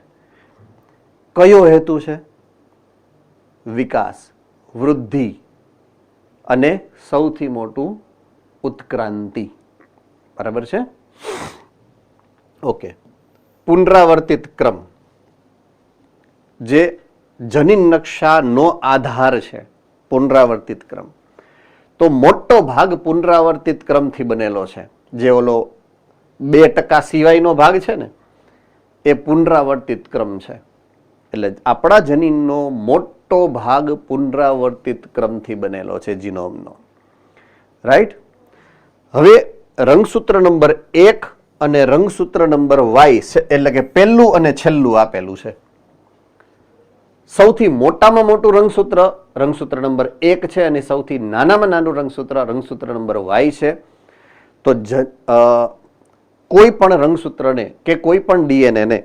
કયો હેતુ છે? વિકાસ, વૃદ્ધિ અને સૌથી મોટું ઉત્ક્રાંતિ. બરાબર છે? ઓકે. પુનરાવર્તિત ક્રમ જે જનીન નકશાનો આધાર છે, પુનરાવર્તિત ક્રમ. તો મોટો ભાગ પુનરાવર્તિત ક્રમથી બનેલો છે. જે ઓલો 2% સિવાયનો ભાગ છે ને એ પુનરાવર્તિત ક્રમ છે. એટલે આપણા જનીનનો મોટો ભાગ પુનરાવર્તિત ક્રમથી બનેલો છે જીનોમનો. રાઈટ? હવે રંગસૂત્ર નંબર 1 અને રંગસૂત્ર નંબર Y એટલે કે પહેલું અને છેલ્લું આપેલું છે. સૌથી મોટામાં મોટું રંગસૂત્ર નંબર 1 છે અને સૌથી નાનામાં નાનું રંગસૂત્ર નંબર Y છે. તો કોઈ પણ રંગસૂત્રને કે કોઈ પણ DNA ને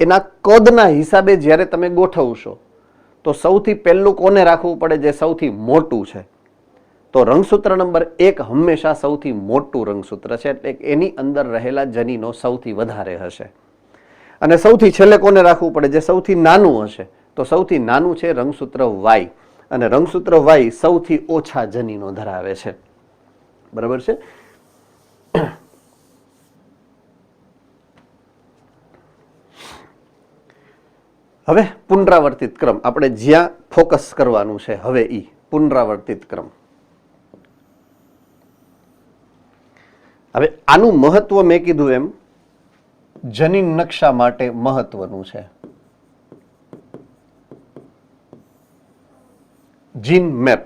એના કદના હિસાબે જ્યારે તમે ગોઠવશો તો સૌથી પહેલું કોને રાખવું પડે? જે સૌથી મોટું છે. તો રંગસૂત્ર નંબર 1 હંમેશા સૌથી મોટું રંગસૂત્ર છે, એટલે એની અંદર રહેલા જનીનો સૌથી વધારે હશે. અને સૌથી છેલ્લે કોને રાખવું પડે? જે સૌથી નાનું હશે. તો સૌથી નાનું છે રંગસૂત્ર Y, અને રંગસૂત્ર Y સૌથી ઓછા જનીનો ધરાવે છે. બરાબર છે? હવે પુનરાવર્તિત ક્રમ આપણે જ્યાં ફોકસ કરવાનું છે હવે ઈ પુનરાવર્તિત ક્રમ. હવે આનું મહત્વ મેં કીધું એમ જનીન નકશા માટે મહત્વનું છે. જીન મેપ,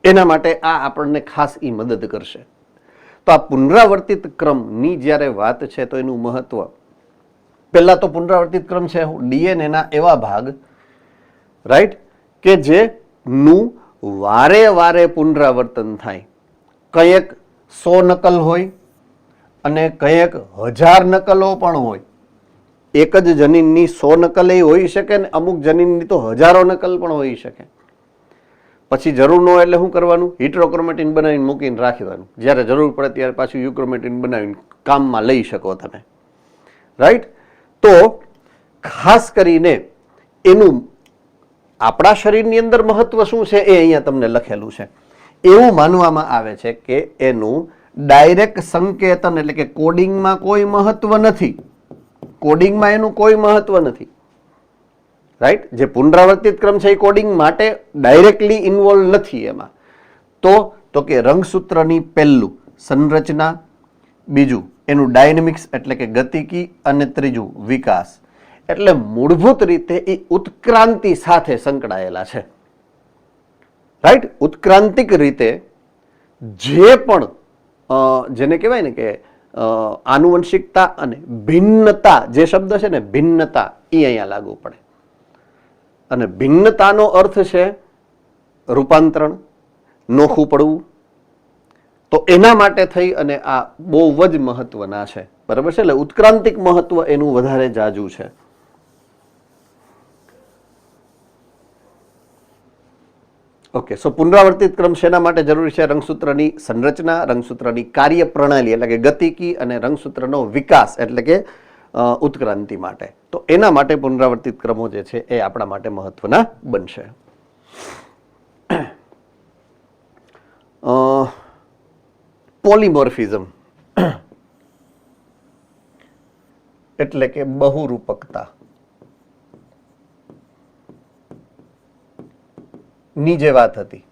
એના માટે આ આપણને ખાસ ઈ મદદ કરશે. તો આ પુનરાવર્તિત ક્રમની જ્યારે વાત છે તો એનું મહત્વ, પહેલા તો પુનરાવર્તિત ક્રમ છે DNA ના એવા ભાગ, રાઈટ, કે જેનું વારે વારે પુનરાવર્તન થાય. કંઈક 100 નકલ હોય અને કંઈક 1000 નકલો પણ હોય. એક જ જનીનની 100 નકલ હોઈ શકે ને અમુક જનીનની તો હજારો નકલ પણ હોઈ શકે. પછી જરૂર ન હોય એટલે શું કરવાનું? હિટ્રોક્રોમેટિન બનાવીને મૂકીને રાખવાનું, જ્યારે જરૂર પડે ત્યારે પાછું યુક્રોમેટિન બનાવીને કામમાં લઈ શકો તમે, રાઈટ? તો ખાસ કરીને એનું આપણા શરીરની અંદર મહત્વ શું છે એ અહીંયા તમને લખેલું છે. એવું માનવામાં આવે છે કે એનું ડાયરેક્ટ સંકેતન એટલે કે કોડિંગમાં કોઈ મહત્વ નથી. કોડિંગમાં એનું કોઈ મહત્વ નથી, રાઈટ? જે પુનરાવર્તિત ક્રમ છે એ કોડિંગ માટે ડાયરેક્ટલી ઇન્વોલ્વ નથી એમાં. તો કે રંગસૂત્રની પહેલું સંરચના, બીજું એનું ડાયનેમિક્સ એટલે કે ગતિકી, અને ત્રીજું વિકાસ. એટલે મૂળભૂત રીતે એ ઉત્ક્રાંતિ સાથે સંકળાયેલા છે, રાઈટ? ઉત્ક્રાંતિક રીતે જે પણ જેને કહેવાય ને કે આનુવંશિકતા અને ભિન્નતા, જે શબ્દ છે ને ભિન્નતા, એ અહીંયા લાગુ પડે. અને ભિન્નતાનો અર્થ છે રૂપાંતરણ, નોખું પડવું. તો એના માટે થઈ અને આ બહુ જ મહત્વના છે, બરાબર છે? એટલે ઉત્ક્રાંતિક મહત્વ એનું વધારે જાજુ છે. ઓકે, સો પુનરાવર્તિત ક્રમ શેના માટે જરૂરી છે? રંગસૂત્રની સંરચના, રંગસૂત્રની કાર્ય પ્રણાલી એટલે કે ગતિકી, અને રંગસૂત્રનો વિકાસ એટલે કે ઉત્ક્રાંતિ માટે. તો એના માટે પુનરાવર્તિત ક્રમો જે છે એ આપણા માટે મહત્વના બનશે. પોલિમોર્ફિઝમ એટલે કે બહુરૂપકતા ની જે વાત હતી.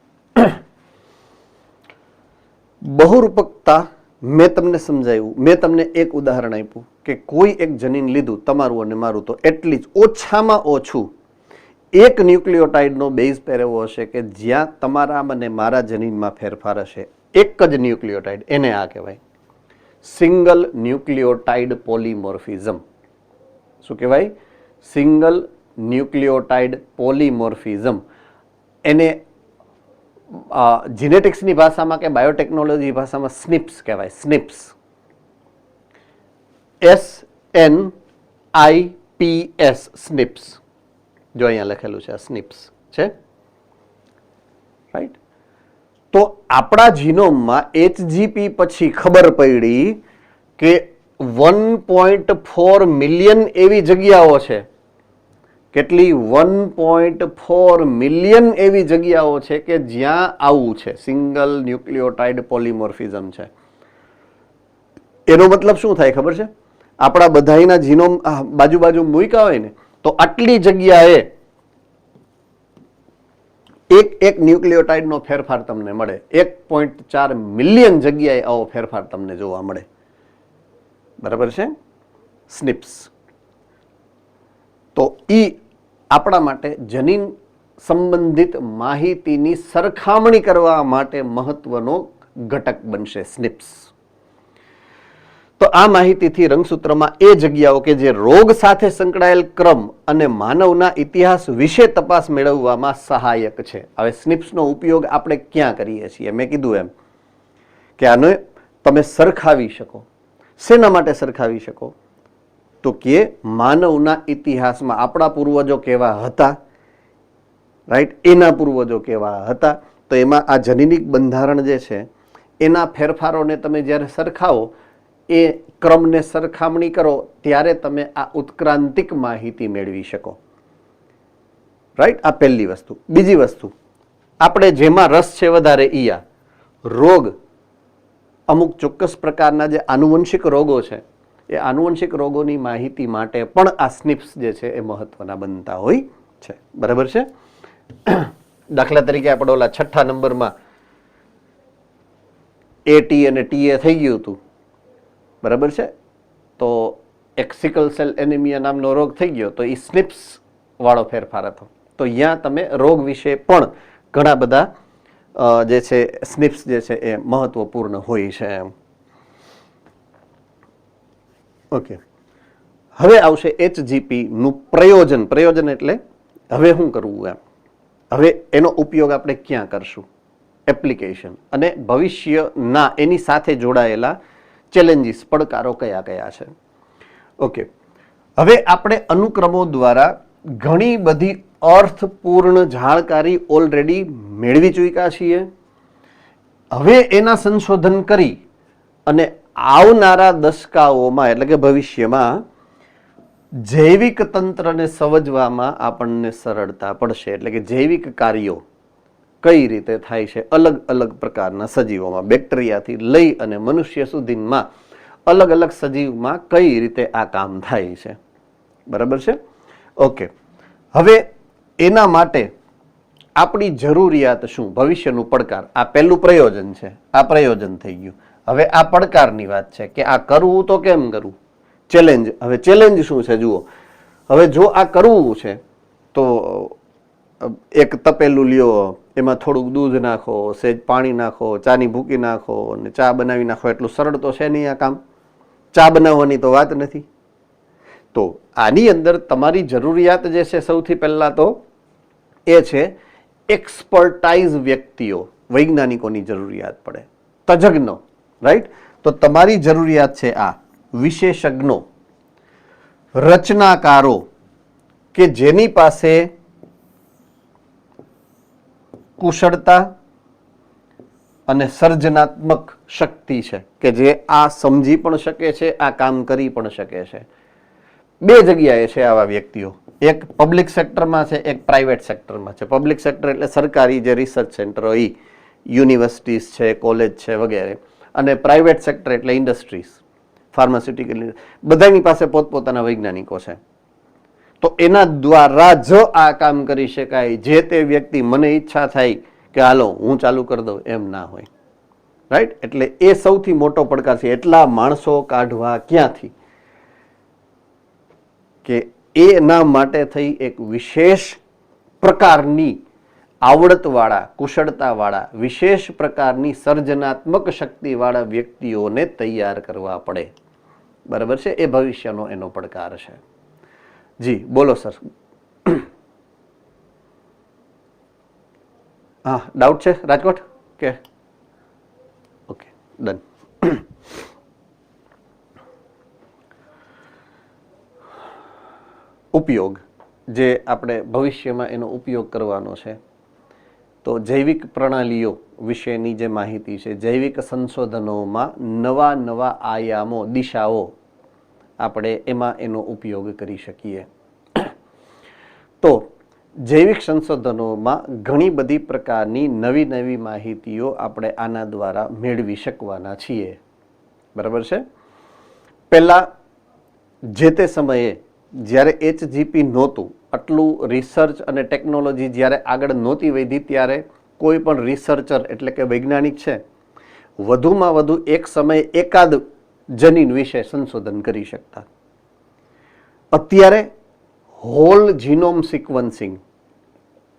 બહુરૂપકતા મેં તમને સમજાવ્યું, મેં તમને એક ઉદાહરણ આપ્યું કે કોઈ એક જનીન લીધું, તમારું અને મારું, તો એટલી જ ઓછામાં ઓછું એક ન્યુક્લિયોટાઇડનો બેઝ પેર એવો હશે કે જ્યાં તમારા અને મારા જનીનમાં ફેરફાર હશે. એક જ ન્યુક્લિયોટાઇડ, એને આ કહેવાય સિંગલ ન્યુક્લિયોટાઇડ પોલિમોર્ફિઝમ. શું કહેવાય? Single nucleotide polymorphism. એને જીનેટિક્સની ભાષામાં કે બાયોટેકનોલોજી ભાષામાં સ્નિપ્સ કહેવાય. સ્નિપ્સ, SNIPS, સ્નિપ્સ. જો અહીંયા લખેલું છે, સ્નિપ્સ છે, રાઈટ? તો આપણા જીનોમમાં HGP પછી ખબર પડી કે 1.4 મિલિયન એવી જગ્યાઓ છે. કેટલી? 1.4 મિલિયન એવી જગ્યાઓ છે કે જ્યાં આવું છે, સિંગલ ન્યુક્લિયોટાઇડ પોલિમોર્ફિઝમ છે. એનો મતલબ શું થાય ખબર છે? આપણા બધાના જીનોમ બાજુ બાજુ મૂક્યા હોય ને, તો આટલી જગ્યાએ એક ન્યુક્લિયોટાઇડનો ફેરફાર તમને મળે. 1.4 મિલિયન જગ્યાએ આવો ફેરફાર તમને જોવા મળે, બરાબર છે? સ્નિપ્સ. તો ઈ આપણા માટે જનીન સંબંધિત માહિતીની સરખામણી કરવા માટે મહત્વનો ઘટક બનશે સ્નિપ્સ. તો આ માહિતીથી રંગસૂત્રમાં એ જગ્યાઓ કે જે રોગ સાથે સંકળાયેલ ક્રમ અને માનવના ઇતિહાસ વિશે તપાસ મેળવવામાં સહાયક છે. હવે સ્નિપ્સનો ઉપયોગ આપણે ક્યાં કરીએ છીએ? મેં કીધું એમ કે આને તમે સરખાવી શકો. શેના માટે સરખાવી શકો? તો કે માનવના ઇતિહાસમાં આપણા પૂર્વજો કેવા હતા, રાઈટ? એના પૂર્વજો કેવા હતા. તો એમાં આ જનીનિક બંધારણ જે છે એના ફેરફારોને તમે જ્યારે સરખાવો, એ ક્રમને સરખામણી કરો, ત્યારે તમે આ ઉત્ક્રાંતિક માહિતી મેળવી શકો, રાઈટ? આ પહેલી વસ્તુ. બીજી વસ્તુ, આપણે જેમાં રસ છે વધારે ઈ રોગ, અમુક ચોક્કસ પ્રકારના જે આનુવંશિક રોગો છે, એ આનુવંશિક રોગોની માહિતી માટે પણ આ સ્નિપ્સ જે છે એ મહત્વના બનતા હોય છે, બરાબર છે? દાખલા તરીકે આપણે ઓલા 6ઠ્ઠા નંબરમાં AT અને TA થઈ ગયું હતું, બરાબર છે? તો એક સિકલ સેલ એનિમિયા નામનો રોગ થઈ ગયો, તો એ સ્નિપ્સ વાળો ફેરફાર હતો. તો અહીંયા તમે રોગ વિશે પણ ઘણા બધા જે છે સ્નિપ્સ જે છે એ મહત્વપૂર્ણ હોય છે એમ. ઓકે, હવે આવશે HGP નું પ્રયોજન. પ્રયોજન એટલે હવે શું કરવું એમ, હવે એનો ઉપયોગ આપણે ક્યાં કરશું, એપ્લિકેશન, અને ભવિષ્યના એની સાથે જોડાયેલા ચેલેન્જીસ, પડકારો કયા કયા છે. ઓકે, હવે આપણે અનુક્રમો દ્વારા ઘણી બધી અર્થપૂર્ણ જાણકારી ઓલરેડી મેળવી ચૂક્યા છીએ. હવે એના સંશોધન કરી અને આવનારા દશકાઓમાં એટલે કે ભવિષ્યમાં જૈવિક તંત્રને સમજવામાં આપણને સરળતા પડશે. એટલે કે જૈવિક કાર્યો કઈ રીતે થાય છે અલગ અલગ પ્રકારના સજીવોમાં, બેક્ટેરિયાથી લઈ અને મનુષ્ય સુધીમાં અલગ અલગ સજીવમાં કઈ રીતે આ કામ થાય છે. બરાબર છે? ઓકે, હવે એના માટે આપણી જરૂરિયાત શું, ભવિષ્યનું પડકાર. આ પહેલું પ્રયોજન છે, આ પ્રયોજન થઈ ગયું. હવે આ પડકારની વાત છે કે આ કરવું તો કેમ કરવું, ચેલેન્જ. હવે ચેલેન્જ શું છે જુઓ. હવે જો આ કરવું છે તો એક તપેલું લ્યો, એમાં થોડુંક દૂધ નાખો, સેજ પાણી નાખો, ચાની ભૂકી નાખો અને ચા બનાવી નાખો. એટલું સરળ તો છે નહીં આ કામ. ચા બનાવવાની તો વાત નથી. તો આની અંદર તમારી જરૂરિયાત જે છે સૌથી પહેલા તો એ છે એક્સપર્ટાઇઝ વ્યક્તિઓ, વૈજ્ઞાનિકોની જરૂરિયાત પડે, તજજ્ઞો. રાઈટ? તો તમારી જરૂરિયાત છે આ વિશેષજ્ઞો, રચનાકારો કે જેની પાસે કુશળતા અને સર્જનાત્મક શક્તિ છે, કે જે આ સમજી પણ શકે છે, આ કામ કરી પણ શકે છે. બે જગ્યાએ છે આવા વ્યક્તિઓ, એક પબ્લિક સેક્ટરમાં છે, એક પ્રાઇવેટ સેક્ટરમાં છે. પબ્લિક સેક્ટર એટલે સરકારી જે રિસર્ચ સેન્ટર હોય, યુનિવર્સિટીઝ છે, કોલેજ છે વગેરે, અને પ્રાઇવેટ સેક્ટર એટલે ઇન્ડસ્ટ્રીઝ, ફાર્માસ્યુટિકલ, બધાની પાસે પોતપોતાના વૈજ્ઞાનિકો છે. તો એના દ્વારા જ આ કામ કરી શકાય. જે તે વ્યક્તિ મને ઈચ્છા થાય કે હાલો હું ચાલુ કરી દઉં એમ ના હોય. રાઈટ? એટલે એ સૌથી મોટો પડકાર છે. એટલા માણસો કાઢવા ક્યાંથી, કે એના માટે થઈ એક વિશેષ પ્રકારની આવડતવાળા, કુશળતાવાળા, વિશેષ પ્રકારની સર્જનાત્મક શક્તિવાળા વ્યક્તિઓને તૈયાર કરવા પડે. બરાબર છે? એ ભવિષ્યનો એનો પડકાર છે. જી બોલો સર. હા, ડાઉટ છે રાજકોટ કે? Okay, done. ઉપયોગ, જે આપણે ભવિષ્યમાં એનો ઉપયોગ કરવાનો છે, તો જૈવિક પ્રણાલીઓ વિશેની જે માહિતી છે, જૈવિક સંશોધનોમાં નવા નવા આયામો, દિશાઓ આપણે એમાં એનો ઉપયોગ કરી શકીએ. તો જૈવિક સંશોધનોમાં ઘણી બધી પ્રકારની નવી નવી માહિતીઓ આપણે આના દ્વારા મેળવી શકવાના છીએ. બરાબર છે? પહેલાં જે તે સમયે જ્યારે HGP નહોતું, આટલું રિસર્ચ અને ટેકનોલોજી જ્યારે આગળ નહોતી વધી, ત્યારે કોઈ પણ રિસર્ચર એટલે કે વૈજ્ઞાનિક છે વધુમાં વધુ એક સમયે એકાદ જનીન વિશે સંશોધન કરી શકતા. અત્યારે હોલ જીનોમ સિક્વન્સિંગ,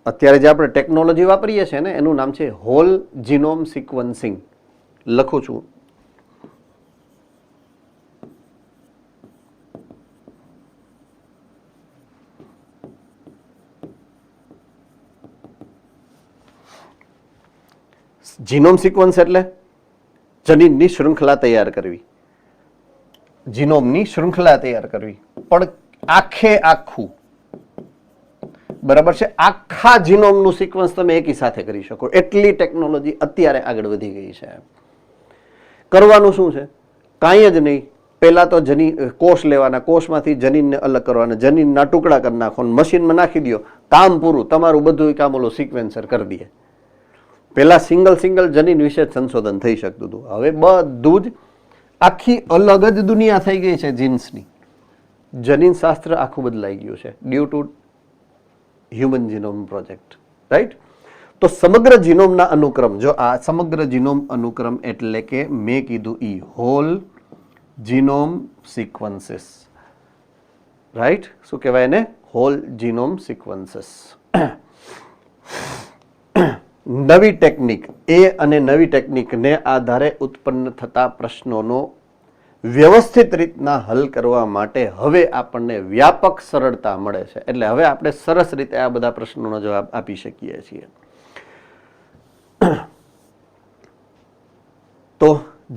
અત્યારે જે આપણે ટેકનોલોજી વાપરીએ છીએ ને એનું નામ છે હોલ જીનોમ સિક્વન્સિંગ. લખું છું. જીનોમ સિક્વન્સ એટલે જનીનની શૃંખલા તૈયાર કરવી, જીનોમની શૃંખલા તૈયાર કરવી, પણ આખે આખું. બરાબર છે? આખા જીનોમનું સિક્વન્સ તમે એકી સાથે કરી શકો, એટલી ટેકનોલોજી અત્યારે આગળ વધી ગઈ છે. કરવાનું શું છે? કાંઈ જ નહીં. પહેલા તો કોષ લેવાના, કોષમાંથી જનીનને અલગ કરવાના, જનીનના ટુકડા કરી નાખો, મશીનમાં નાખી દો, કામ પૂરું. તમારું બધું કામ ઓલો સિક્વેન્સર કરી દે. પહેલા સિંગલ જનીન વિશે જ સંશોધન થઈ શકતું હતું. હવે બધું જ આખી અલગ જ દુનિયા થઈ ગઈ છે જીન્સની. જનીન શાસ્ત્ર આખું બદલાઈ ગયું છે due to human genome project. Right? તો સમગ્ર જીનોમના અનુક્રમ, જો આ સમગ્ર જીનોમ અનુક્રમ એટલે કે મેં કીધું હોલ જીનોમ સિક્વન્સીસ. રાઈટ? શું કહેવાય એને? Whole genome sequences. નવી ટેકનિક, એ અને નવી ટેકનિકને આધારે ઉત્પન્ન થતા પ્રશ્નોનો વ્યવસ્થિત રીતના હલ કરવા માટે હવે આપણને વ્યાપક સરળતા મળે છે. એટલે હવે આપણે સરસ રીતે આ બધા પ્રશ્નોનો જવાબ આપી શકીએ છીએ. તો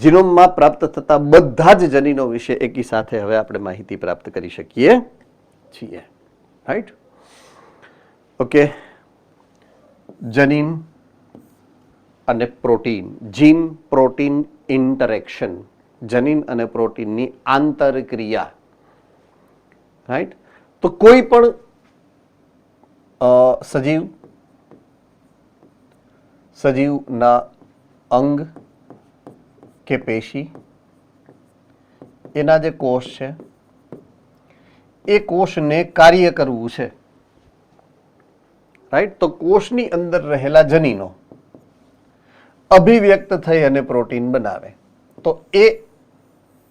જીનોમમાં પ્રાપ્ત થતા બધા જ જનીનો વિશે એકી સાથે હવે આપણે માહિતી પ્રાપ્ત કરી શકીએ છીએ. રાઈટ? ઓકે, જનીન અને પ્રોટીન, જીન પ્રોટીન ઇન્ટરેક્શન, જનીન અને પ્રોટીનની આંતરક્રિયા, રાઈટ. તો કોઈ પણ સજીવના અંગ કે પેશી, એના જે કોષ છે એ કોષને કાર્ય કરવું છે, રાઈટ. તો કોષની અંદર રહેલા જનીનો અભિવ્યક્ત થઈ અને પ્રોટીન બનાવે, તો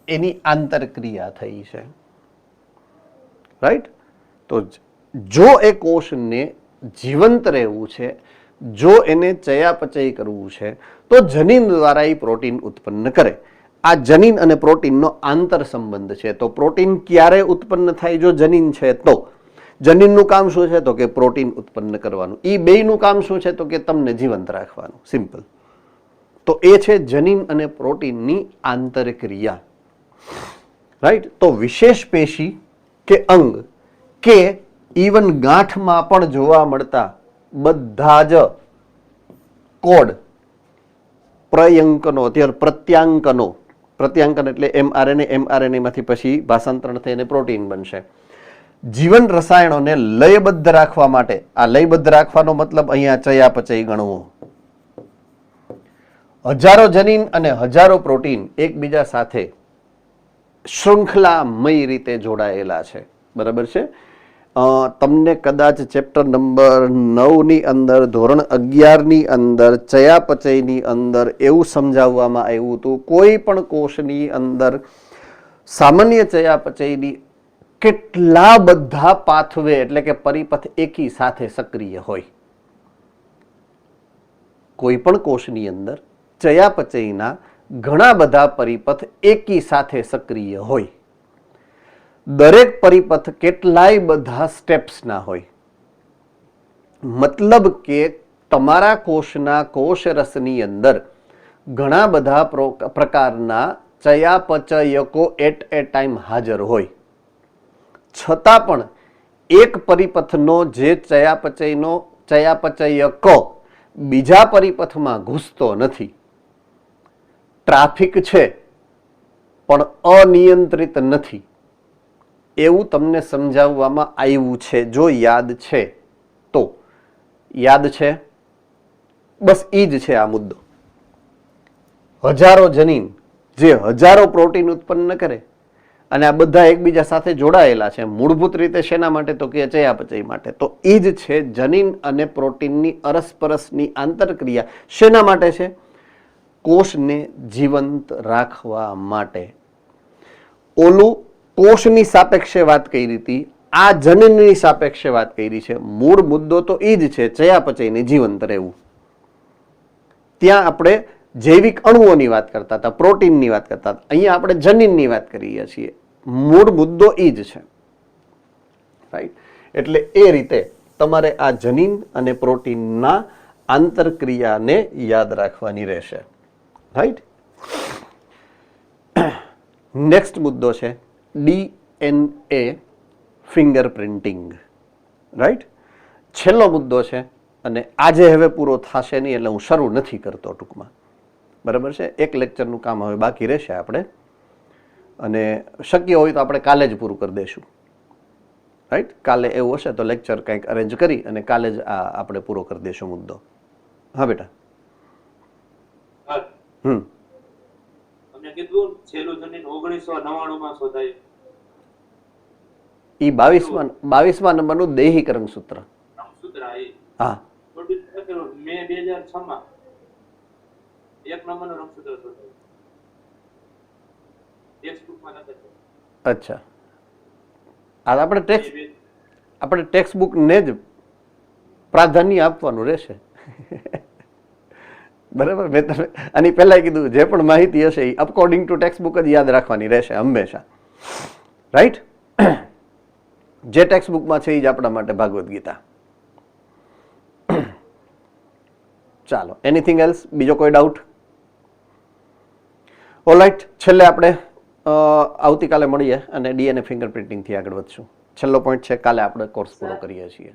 એની આંતરક્રિયા થઈ છે, રાઈટ. તો જો એ કોષને જીવંત રહેવું છે, જો એને ચયાપચય કરવું છે, તો જનીન દ્વારા એ પ્રોટીન ઉત્પન્ન કરે. આ જનીન અને પ્રોટીનનો આંતર સંબંધ છે. તો પ્રોટીન ક્યારે ઉત્પન્ન થાય? જો જનીન છે તો. જનીનનું કામ શું છે? તો કે પ્રોટીન ઉત્પન્ન કરવાનું. એ બેયનું કામ શું છે? તો કે તમને જીવંત રાખવાનું. સિમ્પલ. તો એ છે જનીન અને પ્રોટીનની આંતરક્રિયા, રાઈટ. તો વિશેષ પેશી કે અંગ કે ઇવન ગાંઠમાં પણ જોવા મળતા બધા જ કોડ, પ્રયંકનો, અત્યારે પ્રત્યાંકન એટલે mRNA, mRNA માંથી પછી ભાષાંતરણ થઈને પ્રોટીન બનશે. જીવન રસાયણોને લયબદ્ધ રાખવા માટે, આ લયબદ્ધ રાખવાનો મતલબ અહીંયા ચયાપચય ગણવું. હજારો જનીન અને હજારો પ્રોટીન એકબીજા સાથે શૃંખલામય રીતે જોડાયેલા છે, બરાબર છે. તમને કદાચ ચેપ્ટર નંબર 9 ની અંદર, ધોરણ 11 ની અંદર, ચયાપચયની અંદર એવું સમજાવવામાં આવ્યું હતું, કોઈ પણ કોષની અંદર સામાન્ય ચયાપચયની કેટલા બધા પાથવે એટલે કે પરિપથ એકી સાથે સક્રિય હોય. કોઈ પણ કોષની અંદર ચયાપચયના ઘણા બધા પરિપથ એકી સાથે સક્રિય હોય. દરેક પરિપથ કેટલાય બધા સ્ટેપ્સના હોય. મતલબ કે તમારા કોષના કોષરસની અંદર ઘણા બધા પ્રકારના ચયાપચયકો એટ એ ટાઈમ હાજર હોય. છતાં પણ એક પરિપથનો જે ચયાપચયકો બીજા પરિપથમાં ઘૂસતો નથી. ટ્રાફિક છે પણ અનિયંત્રિત નથી, એવું તમને સમજાવવામાં આવ્યું છે. જો યાદ છે તો. યાદ છે? બસ એ જ છે આ મુદ્દો. હજારો જનીન જે હજારો પ્રોટીન ઉત્પન્ન કરે અને આ બધા એકબીજા સાથે જોડાયેલા છે, મૂળભૂત રીતે શેના માટે? તો કે ચયાપચય માટે. તો એ જ છે જનીન અને પ્રોટીનની અરસપરસની આંતરક્રિયા. શેના માટે છે? કોષને જીવંત રાખવા માટે. ઓલું કોષની સાપેક્ષે વાત કરી હતી, આ જનીનની સાપેક્ષે વાત કરી છે. મૂળ મુદ્દો તો એ જ છે, ચયાપચયને જીવંત રહેવું. ત્યાં આપણે જૈવિક અણુઓની વાત કરતા હતા, પ્રોટીનની વાત કરતા હતા. અહીંયા આપણે જનીનની વાત કરીએ છીએ. મૂળ મુદ્દો એ જ છે, રાઈટ. એટલે એ રીતે તમારે આ જનીન અને પ્રોટીનના આંતરક્રિયાને યાદ રાખવાની રહેશે, રાઈટ. નેક્સ્ટ મુદ્દો છે DNA ફિંગરપ્રિન્ટિંગ, રાઈટ. છેલ્લો મુદ્દો છે અને આજે હવે પૂરો થશે નહીં એટલે હું શરૂ નથી કરતો ટૂંકમાં, બરાબર છે. એક લેક્ચરનું કામ હવે બાકી રહેશે આપણે, અને શક્ય હોય તો આપણે કાલે જ પૂરું કરી દઈશું, રાઈટ. કાલે એવું હશે તો લેક્ચર કંઈક અરેન્જ કરી અને કાલે જ આ આપણે પૂરો કરી દઈશું મુદ્દો. હા બેટા. ઈ 22મા નંબરનું દૈહિક રંગસૂત્ર. હા, મે 2006 માં એક નંબરનું રંગસૂત્ર શોધાયું. ટેક્સ્ટબુકમાં નથી. અચ્છા, આ આપણે ટેક્સ્ટ બુક ને જ પ્રાધાન્ય આપવાનું રહેશે, બરાબર. મેં તમે આની પહેલા કીધું, જે પણ માહિતી હશે એ અકોર્ડિંગ ટુ ટેક્સ્ટ બુક જ યાદ રાખવાની રહેશે હંમેશા, રાઈટ. જે ટેક્સ્ટ બુકમાં છે એ જ આપણા માટે ભાગવત ગીતા. ચાલો, એનીથિંગ એલ્સ? બીજો કોઈ ડાઉટ? ઓલરાઈટ, છેલ્લે આપણે આવતીકાલે મળીએ અને DNA ફિંગરપ્રિન્ટિંગથી આગળ વધશું. છેલ્લો પોઈન્ટ છે, કાલે આપણે કોર્સ પૂરો કરીએ છીએ.